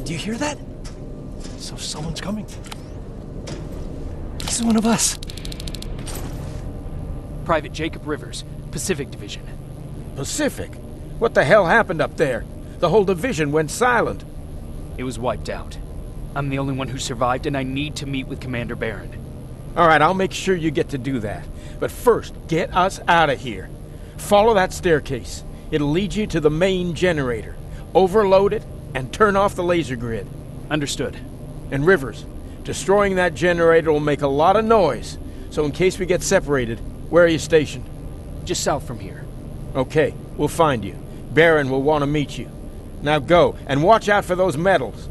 Do you hear that? So someone's coming. He's one of us. Private Jacob Rivers, Pacific Division. Pacific? What the hell happened up there? The whole division went silent. It was wiped out. I'm the only one who survived, and I need to meet with Commander Barron. All right, I'll make sure you get to do that. But first, get us out of here. Follow that staircase. It'll lead you to the main generator. Overload it and turn off the laser grid. Understood. And Rivers, destroying that generator will make a lot of noise. So in case we get separated, where are you stationed? Just south from here. Okay, we'll find you. Barron will want to meet you. Now go, and watch out for those medals.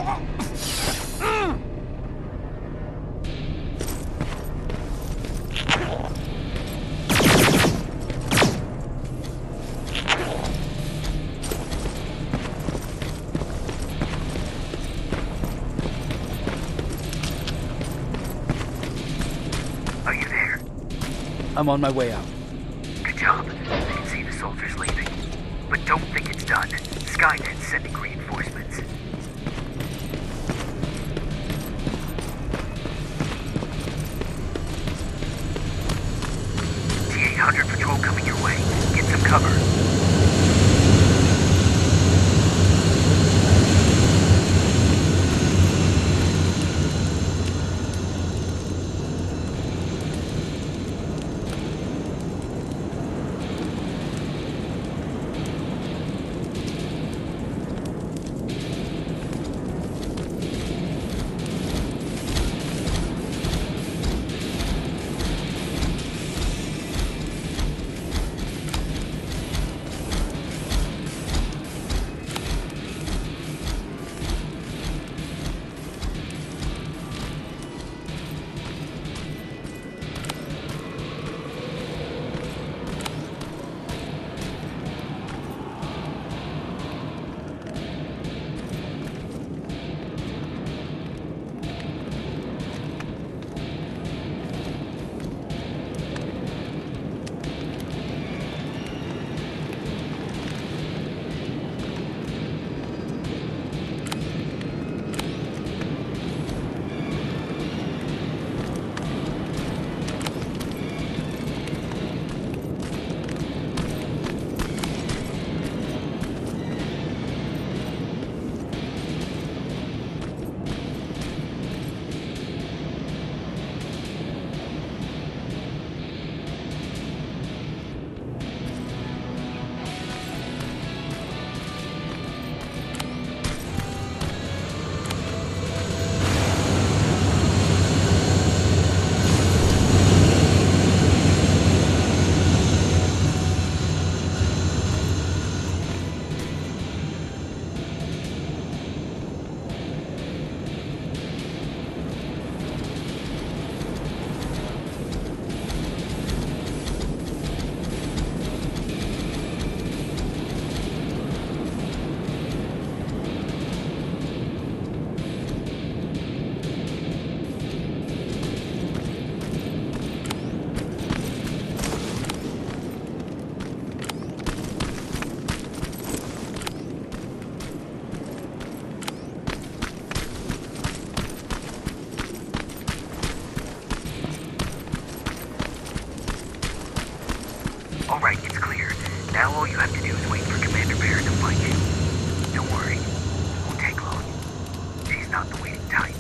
Are you there? I'm on my way out. Good job. I can see the soldiers leaving. But don't think it's done. Skynet's sending reinforcements. T-800 patrol coming your way. Get some cover. Alright, it's clear. Now all you have to do is wait for Commander Barrett to find you. Don't worry. It won't take long. She's not the waiting type.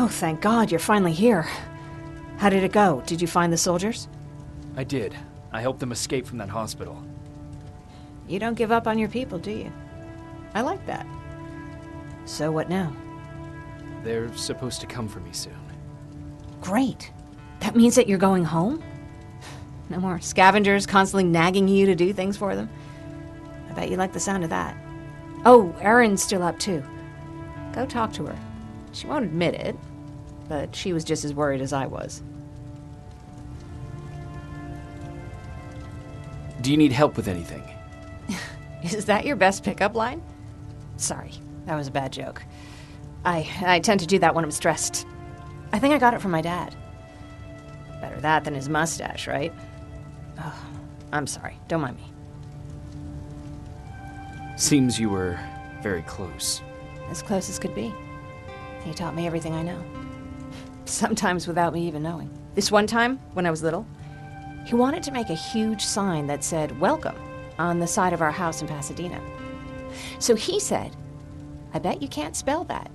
Oh, thank God, you're finally here. How did it go? Did you find the soldiers? I did. I helped them escape from that hospital. You don't give up on your people, do you? I like that. So what now? They're supposed to come for me soon. Great. That means that you're going home? No more scavengers constantly nagging you to do things for them? I bet you like the sound of that. Oh, Erin's still up too. Go talk to her. She won't admit it, but she was just as worried as I was. Do you need help with anything? Is that your best pickup line? Sorry, that was a bad joke. I tend to do that when I'm stressed. I think I got it from my dad. Better that than his mustache, right? Oh, I'm sorry. Don't mind me. Seems you were very close. As close as could be. He taught me everything I know. Sometimes without me even knowing. This one time, when I was little, he wanted to make a huge sign that said, "Welcome," on the side of our house in Pasadena. So he said, "I bet you can't spell that.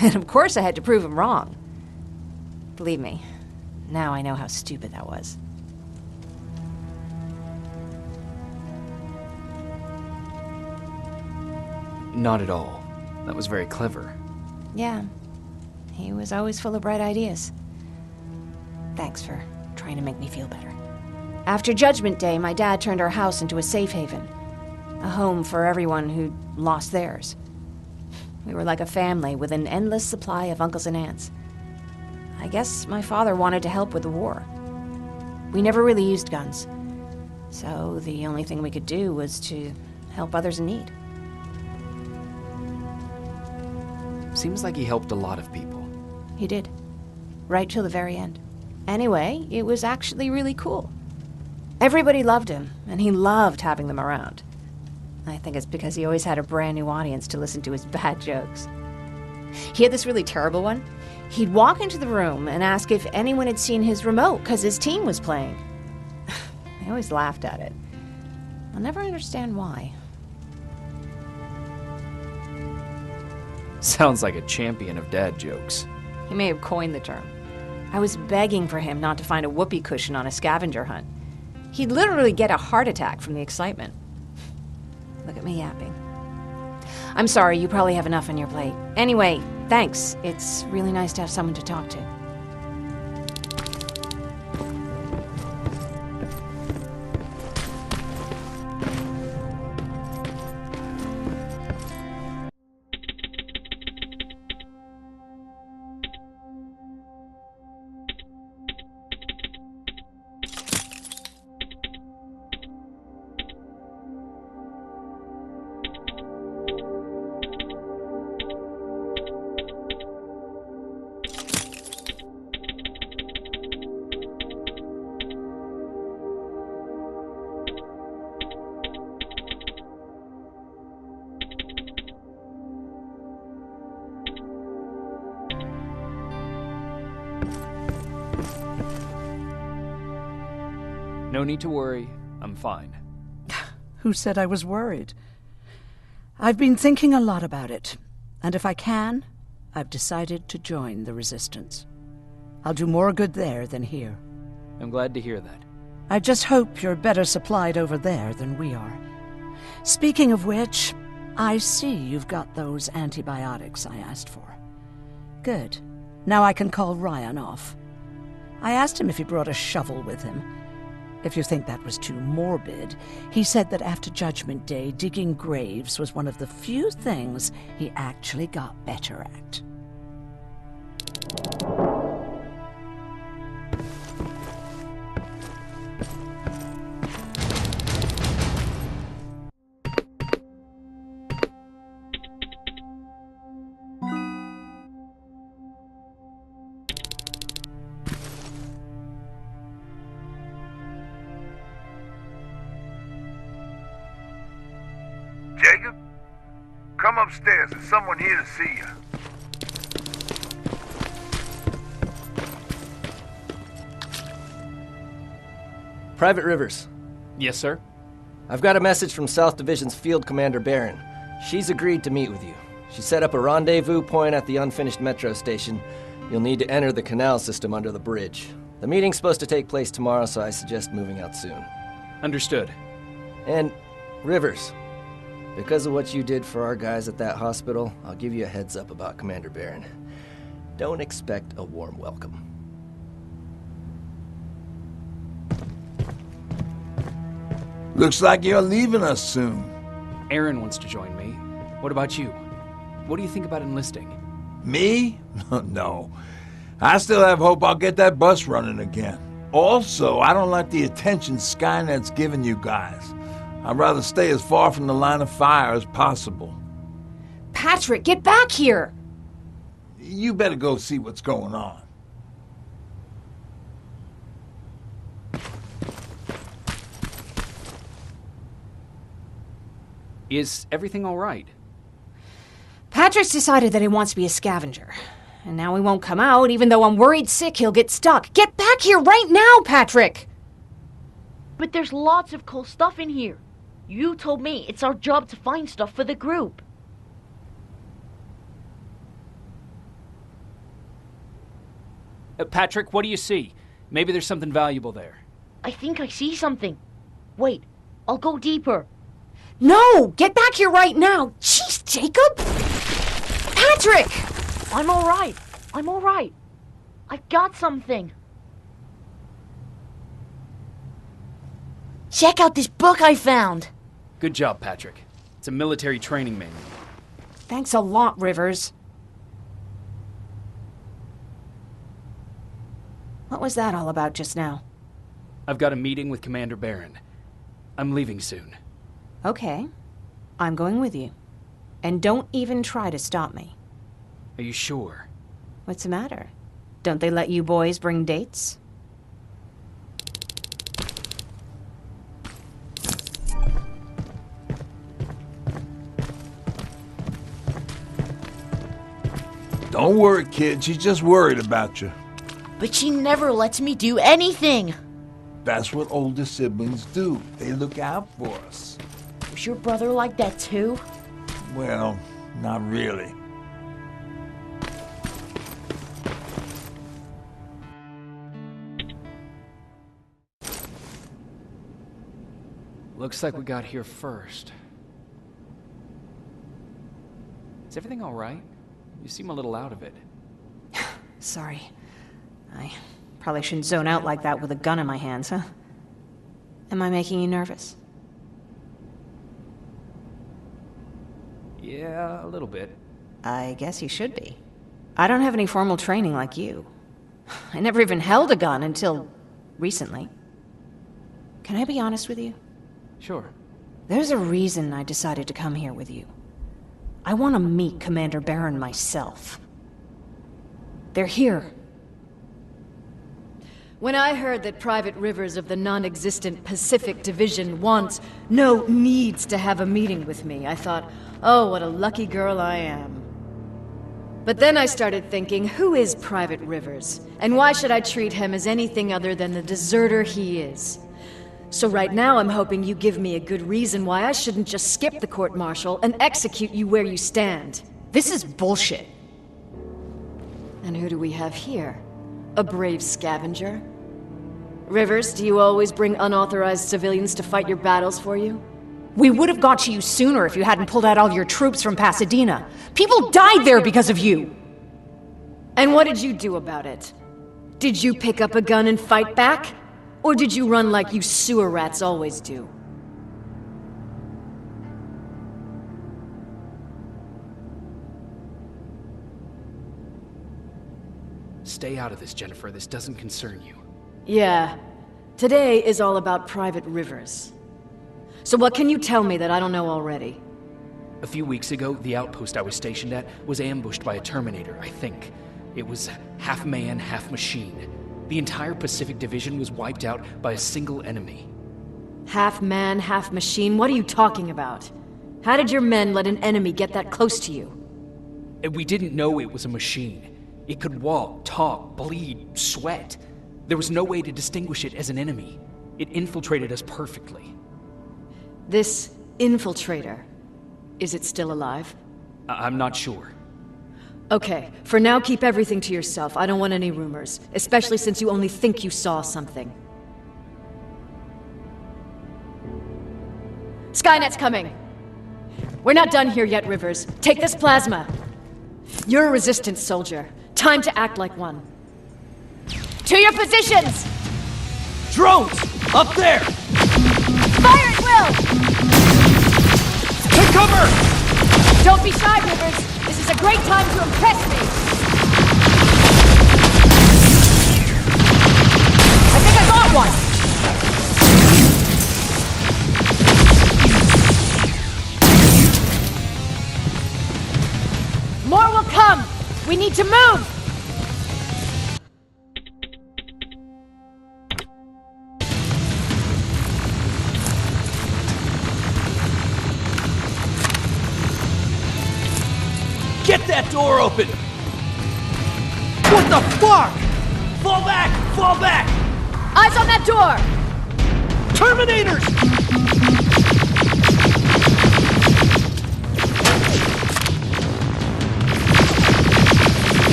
And of course I had to prove him wrong. Believe me, now I know how stupid that was. Not at all. That was very clever. Yeah, he was always full of bright ideas. Thanks for trying to make me feel better. After Judgment Day, my dad turned our house into a safe haven. A home for everyone who'd lost theirs. We were like a family with an endless supply of uncles and aunts. I guess my father wanted to help with the war. We never really used guns, so the only thing we could do was to help others in need. Seems like he helped a lot of people. He did. Right till the very end. Anyway, it was actually really cool. Everybody loved him, and he loved having them around. I think it's because he always had a brand new audience to listen to his bad jokes. He had this really terrible one. He'd walk into the room and ask if anyone had seen his remote because his team was playing. I always laughed at it. I'll never understand why. Sounds like a champion of dad jokes. He may have coined the term. I was begging for him not to find a whoopee cushion on a scavenger hunt. He'd literally get a heart attack from the excitement. Look at me yapping. I'm sorry, you probably have enough on your plate. Anyway, thanks. It's really nice to have someone to talk to. No need to worry. I'm fine. Who said I was worried? I've been thinking a lot about it, and if I can, I've decided to join the Resistance. I'll do more good there than here. I'm glad to hear that. I just hope you're better supplied over there than we are. Speaking of which, I see you've got those antibiotics I asked for. Good. Now I can call Ryan off. I asked him if he brought a shovel with him. If you think that was too morbid, he said that after Judgment Day, digging graves was one of the few things he actually got better at. Jacob? Come upstairs. There's someone here to see you. Private Rivers. Yes, sir? I've got a message from South Division's Field Commander Barron. She's agreed to meet with you. She set up a rendezvous point at the unfinished metro station. You'll need to enter the canal system under the bridge. The meeting's supposed to take place tomorrow, so I suggest moving out soon. Understood. And, Rivers, because of what you did for our guys at that hospital, I'll give you a heads up about Commander Barron. Don't expect a warm welcome. Looks like you're leaving us soon. Aaron wants to join me. What about you? What do you think about enlisting? Me? No. I still have hope I'll get that bus running again. Also, I don't like the attention Skynet's giving you guys. I'd rather stay as far from the line of fire as possible. Patrick, get back here! You better go see what's going on. Is everything all right? Patrick's decided that he wants to be a scavenger. And now he won't come out, even though I'm worried sick he'll get stuck. Get back here right now, Patrick! But there's lots of cool stuff in here. You told me it's our job to find stuff for the group. Patrick, what do you see? Maybe there's something valuable there. I think I see something. Wait, I'll go deeper. No! Get back here right now! Jeez, Jacob! Patrick! I'm alright. I'm alright. I've got something. Check out this book I found. Good job, Patrick. It's a military training manual. Thanks a lot, Rivers. What was that all about just now? I've got a meeting with Commander Barron. I'm leaving soon. Okay. I'm going with you. And don't even try to stop me. Are you sure? What's the matter? Don't they let you boys bring dates? Don't worry, kid. She's just worried about you. But she never lets me do anything. That's what older siblings do. They look out for us. Was your brother like that too? Well, not really. Looks like we got here first. Is everything all right? You seem a little out of it. Sorry. I probably shouldn't zone out like that with a gun in my hands, huh? Am I making you nervous? Yeah, a little bit. I guess you should be. I don't have any formal training like you. I never even held a gun until recently. Can I be honest with you? Sure. There's a reason I decided to come here with you. I want to meet Commander Barron myself. They're here. When I heard that Private Rivers of the non-existent Pacific Division needs to have a meeting with me, I thought, oh, what a lucky girl I am. But then I started thinking, who is Private Rivers? And why should I treat him as anything other than the deserter he is? So right now I'm hoping you give me a good reason why I shouldn't just skip the court-martial and execute you where you stand. This is bullshit. And who do we have here? A brave scavenger? Rivers, do you always bring unauthorized civilians to fight your battles for you? We would have got to you sooner if you hadn't pulled out all your troops from Pasadena. People died there because of you! And what did you do about it? Did you pick up a gun and fight back? Or did you run like you sewer rats always do? Stay out of this, Jennifer. This doesn't concern you. Yeah. Today is all about Private Rivers. So what can you tell me that I don't know already? A few weeks ago, the outpost I was stationed at was ambushed by a Terminator, I think. It was half man, half machine. The entire Pacific Division was wiped out by a single enemy. Half man, half machine? What are you talking about? How did your men let an enemy get that close to you? We didn't know it was a machine. It could walk, talk, bleed, sweat. There was no way to distinguish it as an enemy. It infiltrated us perfectly. This infiltrator, is it still alive? I'm not sure. Okay, for now keep everything to yourself. I don't want any rumors, especially since you only think you saw something. Skynet's coming! We're not done here yet, Rivers. Take this plasma. You're a resistance soldier. Time to act like one. To your positions! Drones! Up there! Fire at will! Take cover! Don't be shy, Rivers! This is a great time to impress me! I think I got one! More will come! We need to move! Get that door open! What the fuck? Fall back! Fall back! Eyes on that door! Terminators!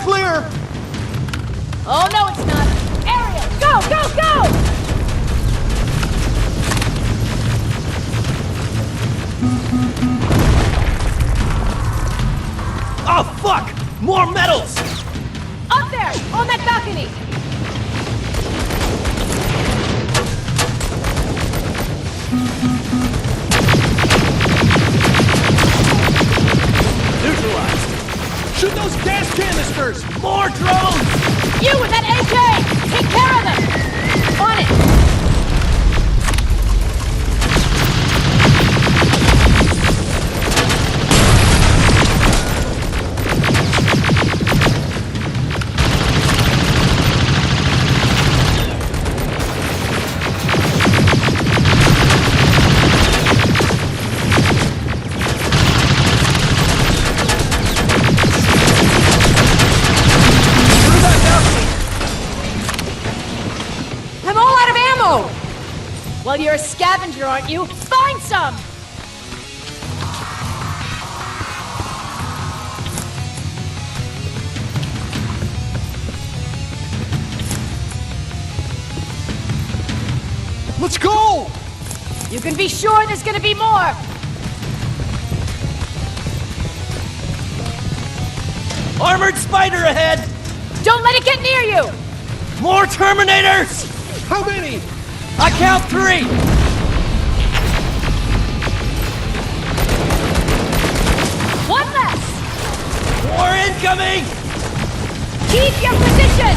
clear! Oh, no, it's not. Area, go, go, go! Oh, fuck! More metals! Up there, on that balcony! Neutralized! Shoot those gas canisters! More drones! You with that AK! Take care of them! On it! Well, you're a scavenger, aren't you? Find some! Let's go! You can be sure there's gonna be more! Armored spider ahead! Don't let it get near you! More Terminators! How many? I count 3! One less! More incoming! Keep your position!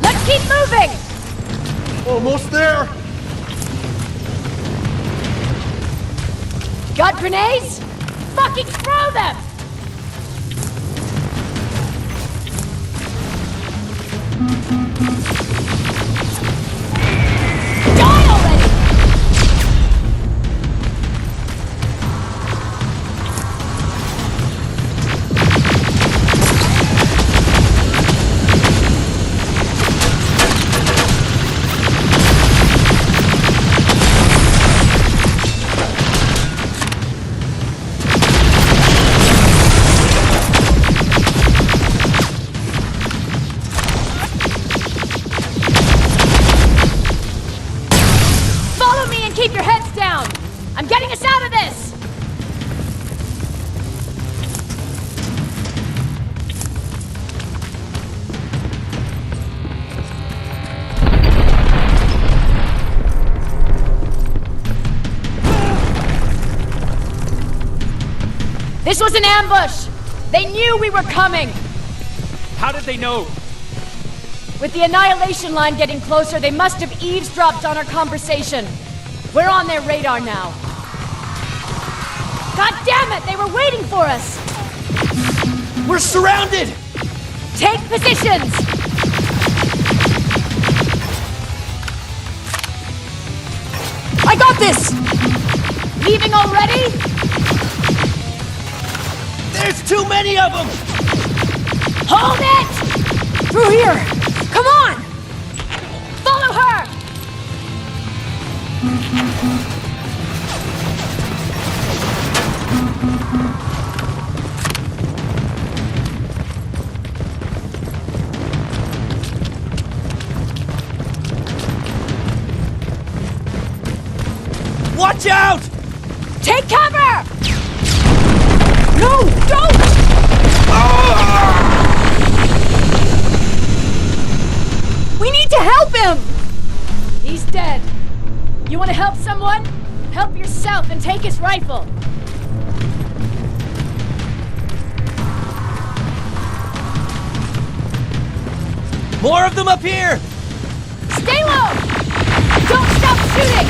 Let's keep moving! Almost there! Got grenades? Fucking throw them! Die already! Keep your heads down! I'm getting us out of this! This was an ambush! They knew we were coming! How did they know? With the annihilation line getting closer, they must have eavesdropped on our conversation. We're on their radar now. God damn it! They were waiting for us! We're surrounded! Take positions! I got this! Leaving already? There's too many of them! Hold it! Through here! Come on! Follow her! Watch out! Take cover! No, don't! We need to help him! He's dead. You want to help someone? Help yourself and take his rifle. More of them up here! Stay low! Don't stop shooting!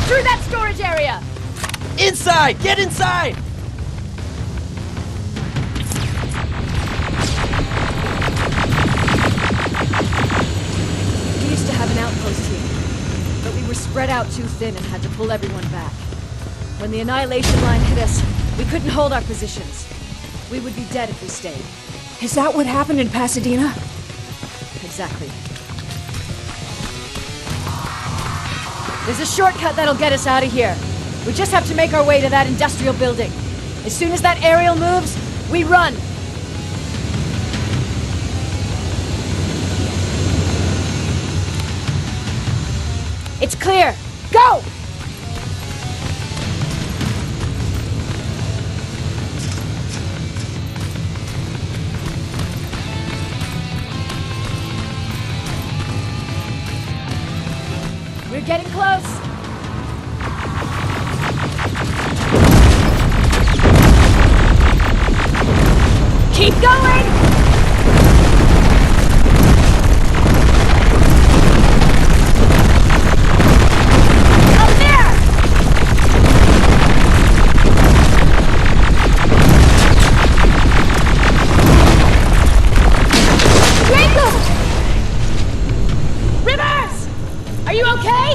Through that storage area! Inside! Get inside! spread out too thin and had to pull everyone back. When the annihilation line hit us, we couldn't hold our positions. We would be dead if we stayed. Is that what happened in Pasadena? Exactly. There's a shortcut that'll get us out of here. We just have to make our way to that industrial building. As soon as that aerial moves, we run. It's clear. Go! We're getting close. Keep going! Up there! Draco! Rivers! Are you okay?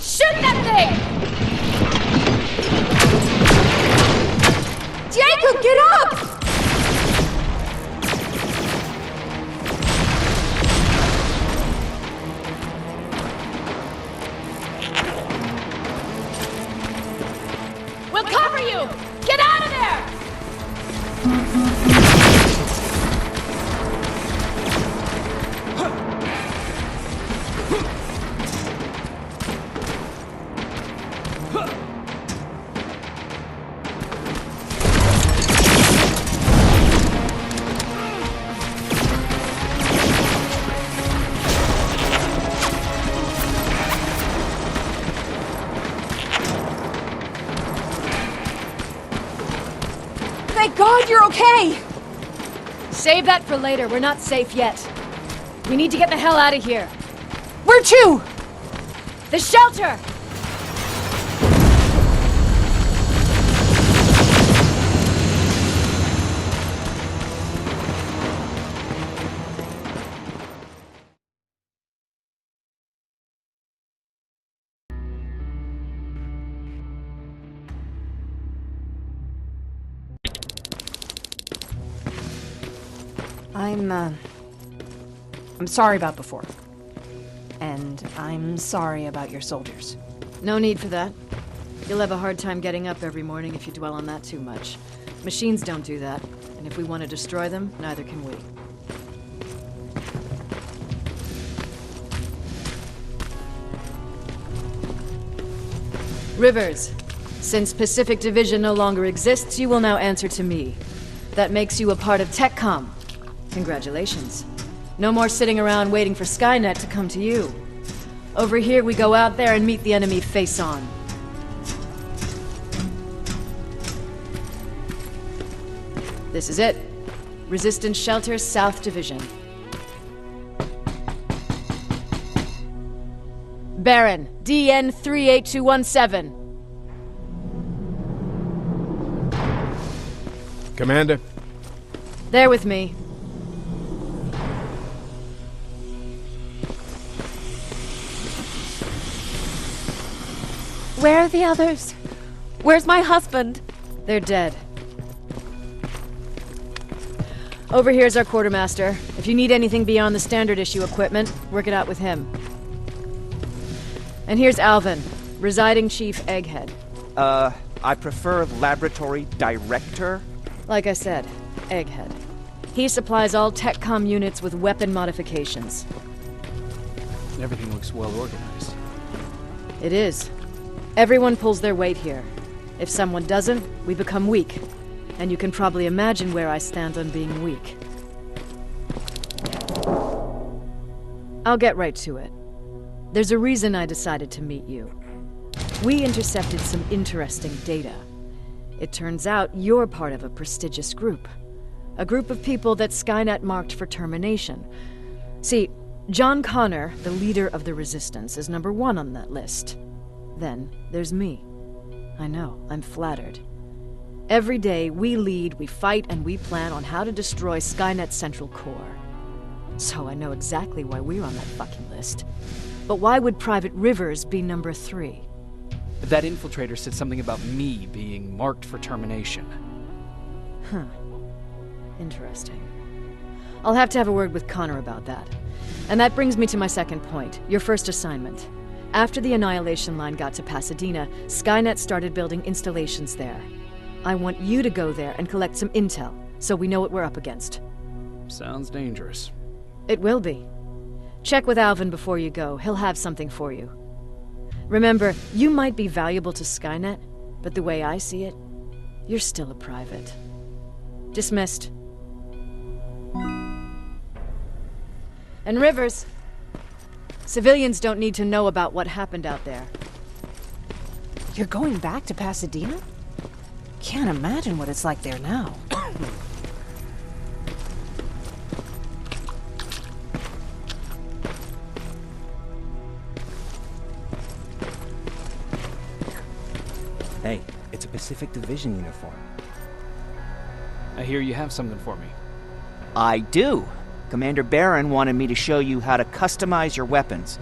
Shoot that thing! Jacob, get up! We'll cover you! Get out of there! Thank God you're okay! Save that for later. We're not safe yet. We need to get the hell out of here. Where to? The shelter! I'm sorry about before. And I'm sorry about your soldiers. No need for that. You'll have a hard time getting up every morning if you dwell on that too much. Machines don't do that, and if we want to destroy them, neither can we. Rivers, since Pacific Division no longer exists, you will now answer to me. That makes you a part of TechCom. Congratulations. No more sitting around waiting for Skynet to come to you. Over here, we go out there and meet the enemy face on. This is it. Resistance Shelter, South Division. Baron, DN 38217. Commander? They're with me. Where are the others? Where's my husband? They're dead. Over here's our quartermaster. If you need anything beyond the standard issue equipment, work it out with him. And here's Alvin, residing chief Egghead. I prefer laboratory director. Like I said, Egghead. He supplies all TechCom units with weapon modifications. Everything looks well organized. It is. Everyone pulls their weight here. If someone doesn't, we become weak. And you can probably imagine where I stand on being weak. I'll get right to it. There's a reason I decided to meet you. We intercepted some interesting data. It turns out you're part of a prestigious group. A group of people that Skynet marked for termination. See, John Connor, the leader of the Resistance, is number 1 on that list. Then there's me. I know, I'm flattered. Every day, we lead, we fight, and we plan on how to destroy Skynet's central core. So I know exactly why we're on that fucking list. But why would Private Rivers be number 3? That infiltrator said something about me being marked for termination. Huh. Interesting. I'll have to have a word with Connor about that. And that brings me to my second point, your first assignment. After the Annihilation Line got to Pasadena, Skynet started building installations there. I want you to go there and collect some intel, so we know what we're up against. Sounds dangerous. It will be. Check with Alvin before you go. He'll have something for you. Remember, you might be valuable to Skynet, but the way I see it, you're still a private. Dismissed. And Rivers, civilians don't need to know about what happened out there. You're going back to Pasadena? Can't imagine what it's like there now. Hey, it's a Pacific Division uniform. I hear you have something for me. I do. Commander Barron wanted me to show you how to customize your weapons.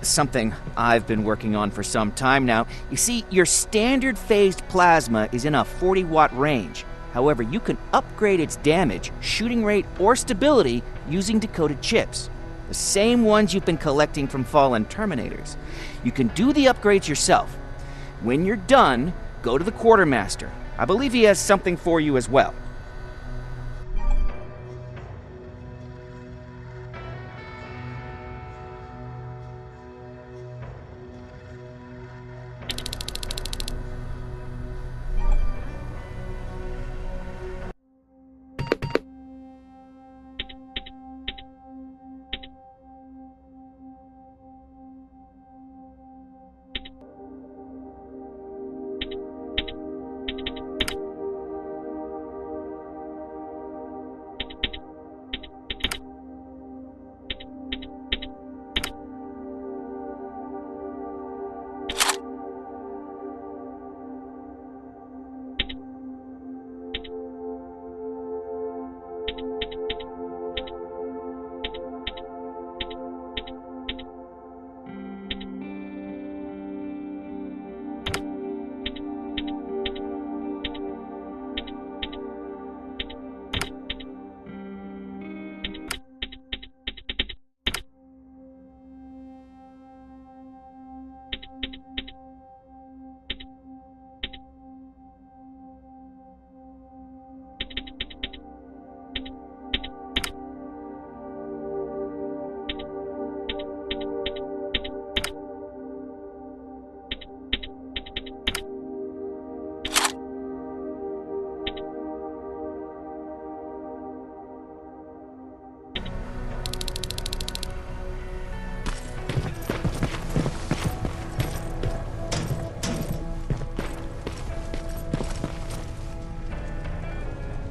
Something I've been working on for some time now. You see, your standard phased plasma is in a 40-watt range. However, you can upgrade its damage, shooting rate, or stability using decoded chips. The same ones you've been collecting from fallen Terminators. You can do the upgrades yourself. When you're done, go to the Quartermaster. I believe he has something for you as well.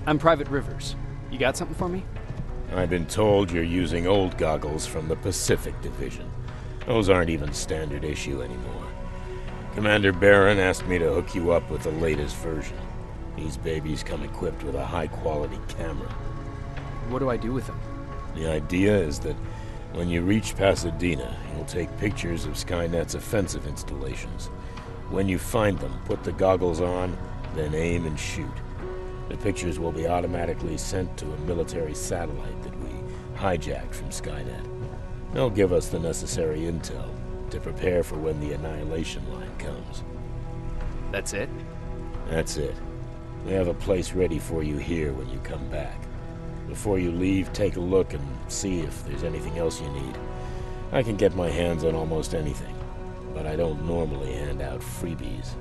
I'm Private Rivers. You got something for me? I've been told you're using old goggles from the Pacific Division. Those aren't even standard issue anymore. Commander Barron asked me to hook you up with the latest version. These babies come equipped with a high-quality camera. What do I do with them? The idea is that when you reach Pasadena, you'll take pictures of Skynet's offensive installations. When you find them, put the goggles on, then aim and shoot. The pictures will be automatically sent to a military satellite that we hijacked from Skynet. They'll give us the necessary intel to prepare for when the Annihilation Line comes. That's it? That's it. We have a place ready for you here when you come back. Before you leave, take a look and see if there's anything else you need. I can get my hands on almost anything, but I don't normally hand out freebies.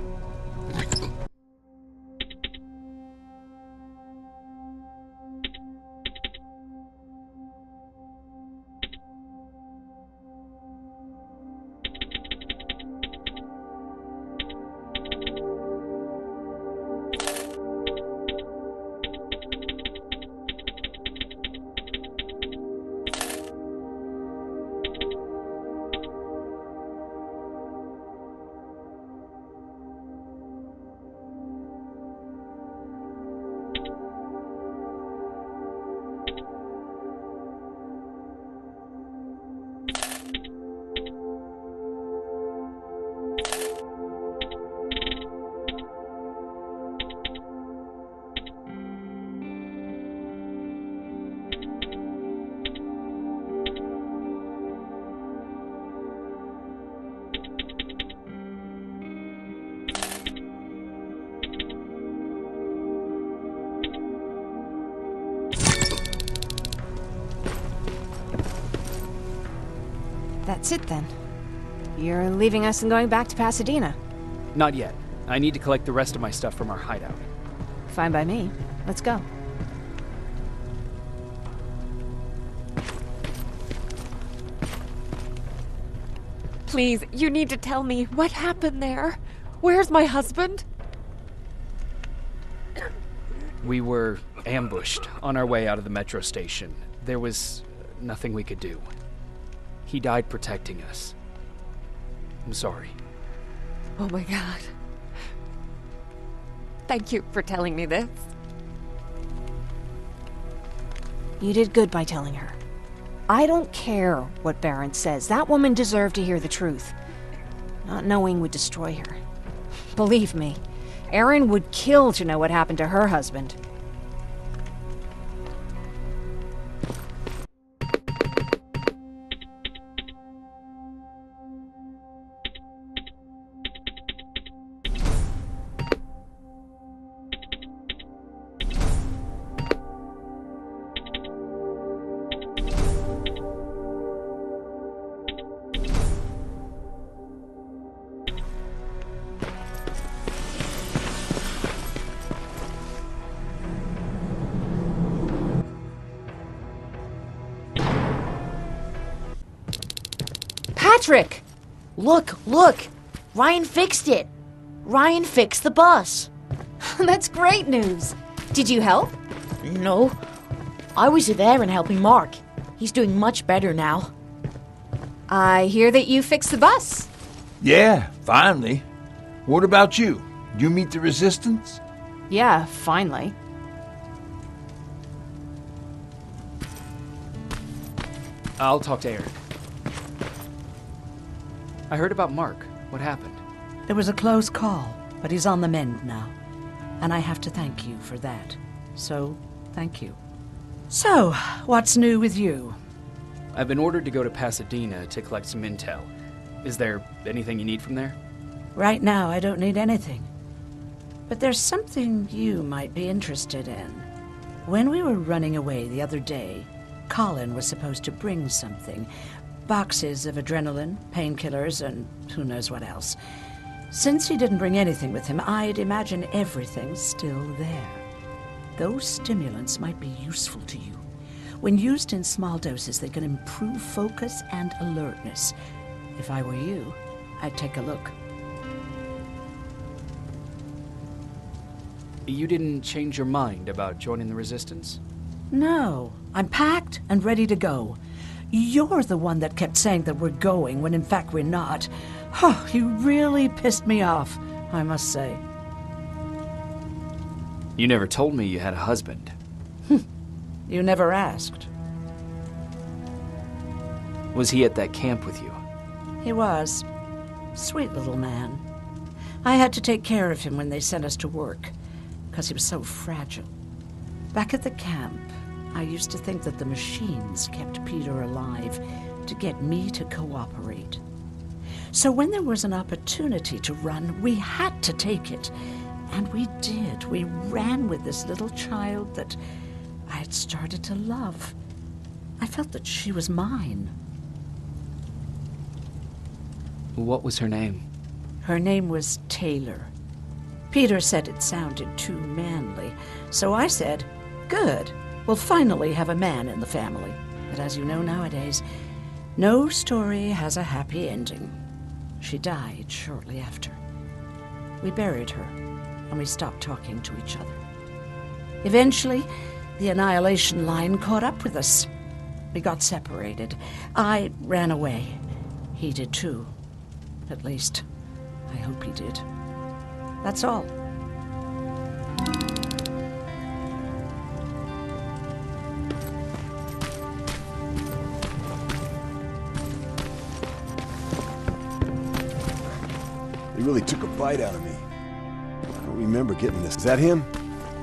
That's it then. You're leaving us and going back to Pasadena. Not yet. I need to collect the rest of my stuff from our hideout. Fine by me. Let's go. Please, you need to tell me what happened there. Where's my husband? We were ambushed on our way out of the metro station. There was nothing we could do. He died protecting us. I'm sorry. Oh my god. Thank you for telling me this. You did good by telling her. I don't care what Baron says. That woman deserved to hear the truth. Not knowing would destroy her. Believe me, Erin would kill to know what happened to her husband. Patrick! Look! Ryan fixed it! Ryan fixed the bus! That's great news. Did you help? No. I was there and helping Mark. He's doing much better now. I hear that you fixed the bus. Yeah, finally. What about you? You meet the resistance? Yeah, finally. I'll talk to Erin. I heard about Mark. What happened? It was a close call, but he's on the mend now. And I have to thank you for that. So, thank you. So, what's new with you? I've been ordered to go to Pasadena to collect some intel. Is there anything you need from there? Right now, I don't need anything. But there's something you might be interested in. When we were running away the other day, Colin was supposed to bring something. Boxes of adrenaline, painkillers, and who knows what else. Since he didn't bring anything with him, I'd imagine everything's still there. Those stimulants might be useful to you. When used in small doses, they can improve focus and alertness. If I were you, I'd take a look. You didn't change your mind about joining the Resistance? No, I'm packed and ready to go. You're the one that kept saying that we're going when in fact we're not. Oh, you really pissed me off, I must say. You never told me you had a husband. You never asked. Was he at that camp with you? He was. Sweet little man. I had to take care of him when they sent us to work, because he was so fragile. Back at the camp, I used to think that the machines kept Peter alive to get me to cooperate. So when there was an opportunity to run, we had to take it. And we did. We ran with this little child that I had started to love. I felt that she was mine. What was her name? Her name was Taylor. Peter said it sounded too manly, so I said, good. We'll finally have a man in the family. But as you know nowadays, no story has a happy ending. She died shortly after. We buried her, and we stopped talking to each other. Eventually, the Annihilation Line caught up with us. We got separated. I ran away. He did too. At least, I hope he did. That's all. He really took a bite out of me. I don't remember getting this. Is that him?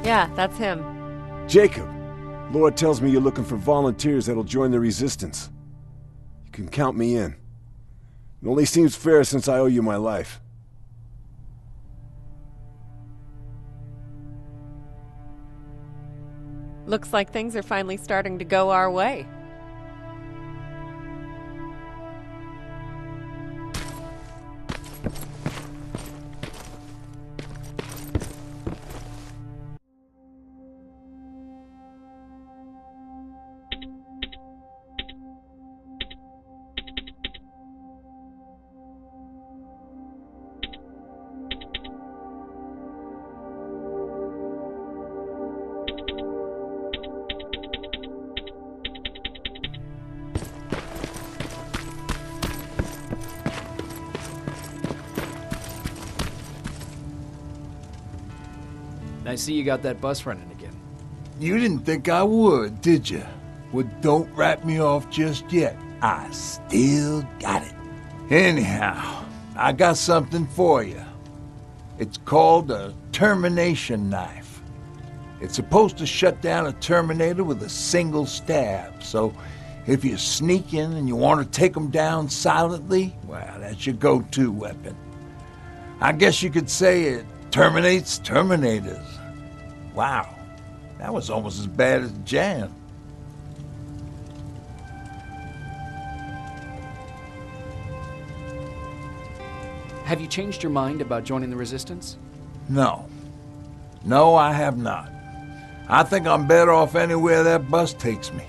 Yeah, that's him. Jacob, Laura tells me you're looking for volunteers that'll join the Resistance. You can count me in. It only seems fair since I owe you my life. Looks like things are finally starting to go our way. I see you got that bus running again. You didn't think I would, did you? Well, don't wrap me off just yet. I still got it. Anyhow, I got something for you. It's called a termination knife. It's supposed to shut down a Terminator with a single stab, so if you're sneaking and you want to take them down silently, well, that's your go-to weapon. I guess you could say it terminates Terminators. Wow, that was almost as bad as Jan. Have you changed your mind about joining the Resistance? No. No, I have not. I think I'm better off anywhere that bus takes me.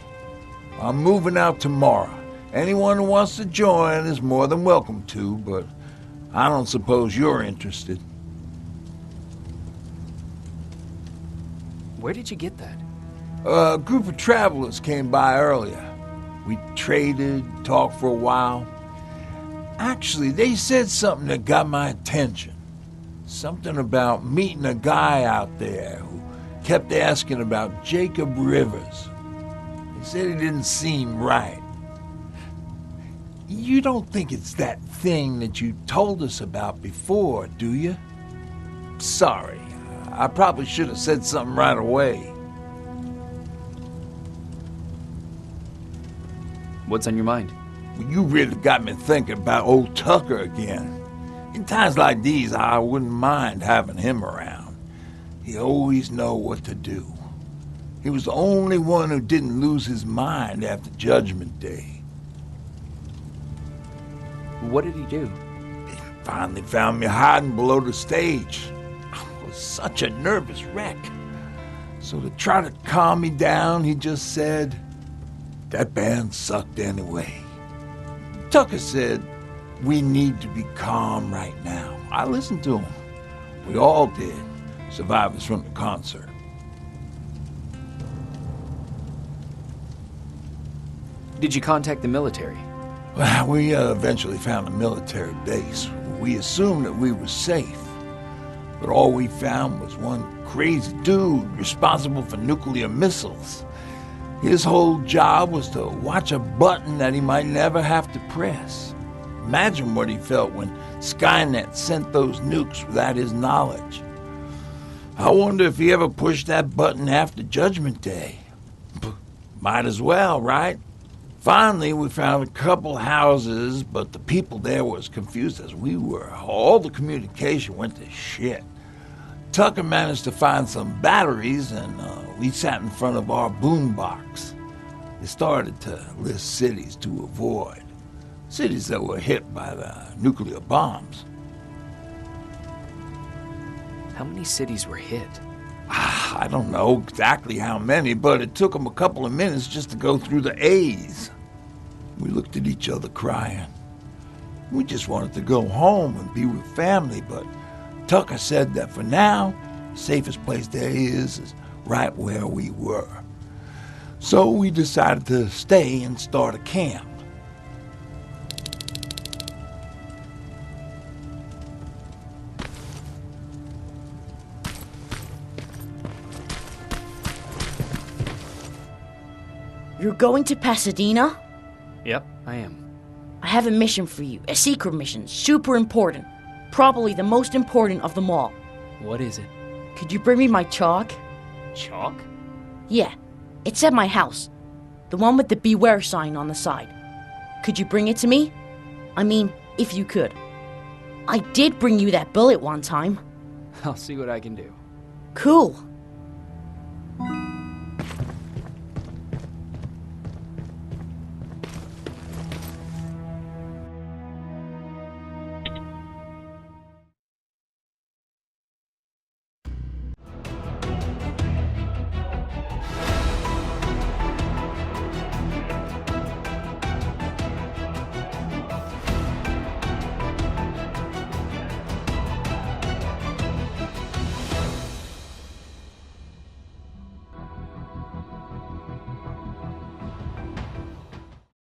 I'm moving out tomorrow. Anyone who wants to join is more than welcome to, but I don't suppose you're interested. Where did you get that? A group of travelers came by earlier. We traded, talked for a while. Actually, they said something that got my attention. Something about meeting a guy out there who kept asking about Jacob Rivers. They said he didn't seem right. You don't think it's that thing that you told us about before, do you? Sorry, I probably should have said something right away. What's on your mind? Well, you really got me thinking about old Tucker again. In times like these, I wouldn't mind having him around. He always know what to do. He was the only one who didn't lose his mind after Judgment Day. What did he do? He finally found me hiding below the stage. I was such a nervous wreck. So to try to calm me down, he just said, "That band sucked anyway." Tucker said, "We need to be calm right now." I listened to him. We all did, survivors from the concert. Did you contact the military? Well, we eventually found a military base. We assumed that we were safe. But all we found was one crazy dude responsible for nuclear missiles. His whole job was to watch a button that he might never have to press. Imagine what he felt when Skynet sent those nukes without his knowledge. I wonder if he ever pushed that button after Judgment Day. Might as well, right? Finally, we found a couple houses, but the people there were as confused as we were. All the communication went to shit. Tucker managed to find some batteries, and we sat in front of our boombox. They started to list cities to avoid. Cities that were hit by the nuclear bombs. How many cities were hit? I don't know exactly how many, but it took them a couple of minutes just to go through the A's. We looked at each other crying. We just wanted to go home and be with family, but Tucker said that for now, the safest place there is right where we were. So we decided to stay and start a camp. You're going to Pasadena? Yep, I am. I have a mission for you. A secret mission. Super important. Probably the most important of them all. What is it? Could you bring me my chalk? Chalk? Yeah. It's at my house. The one with the beware sign on the side. Could you bring it to me? I mean, if you could. I did bring you that bullet one time. I'll see what I can do. Cool.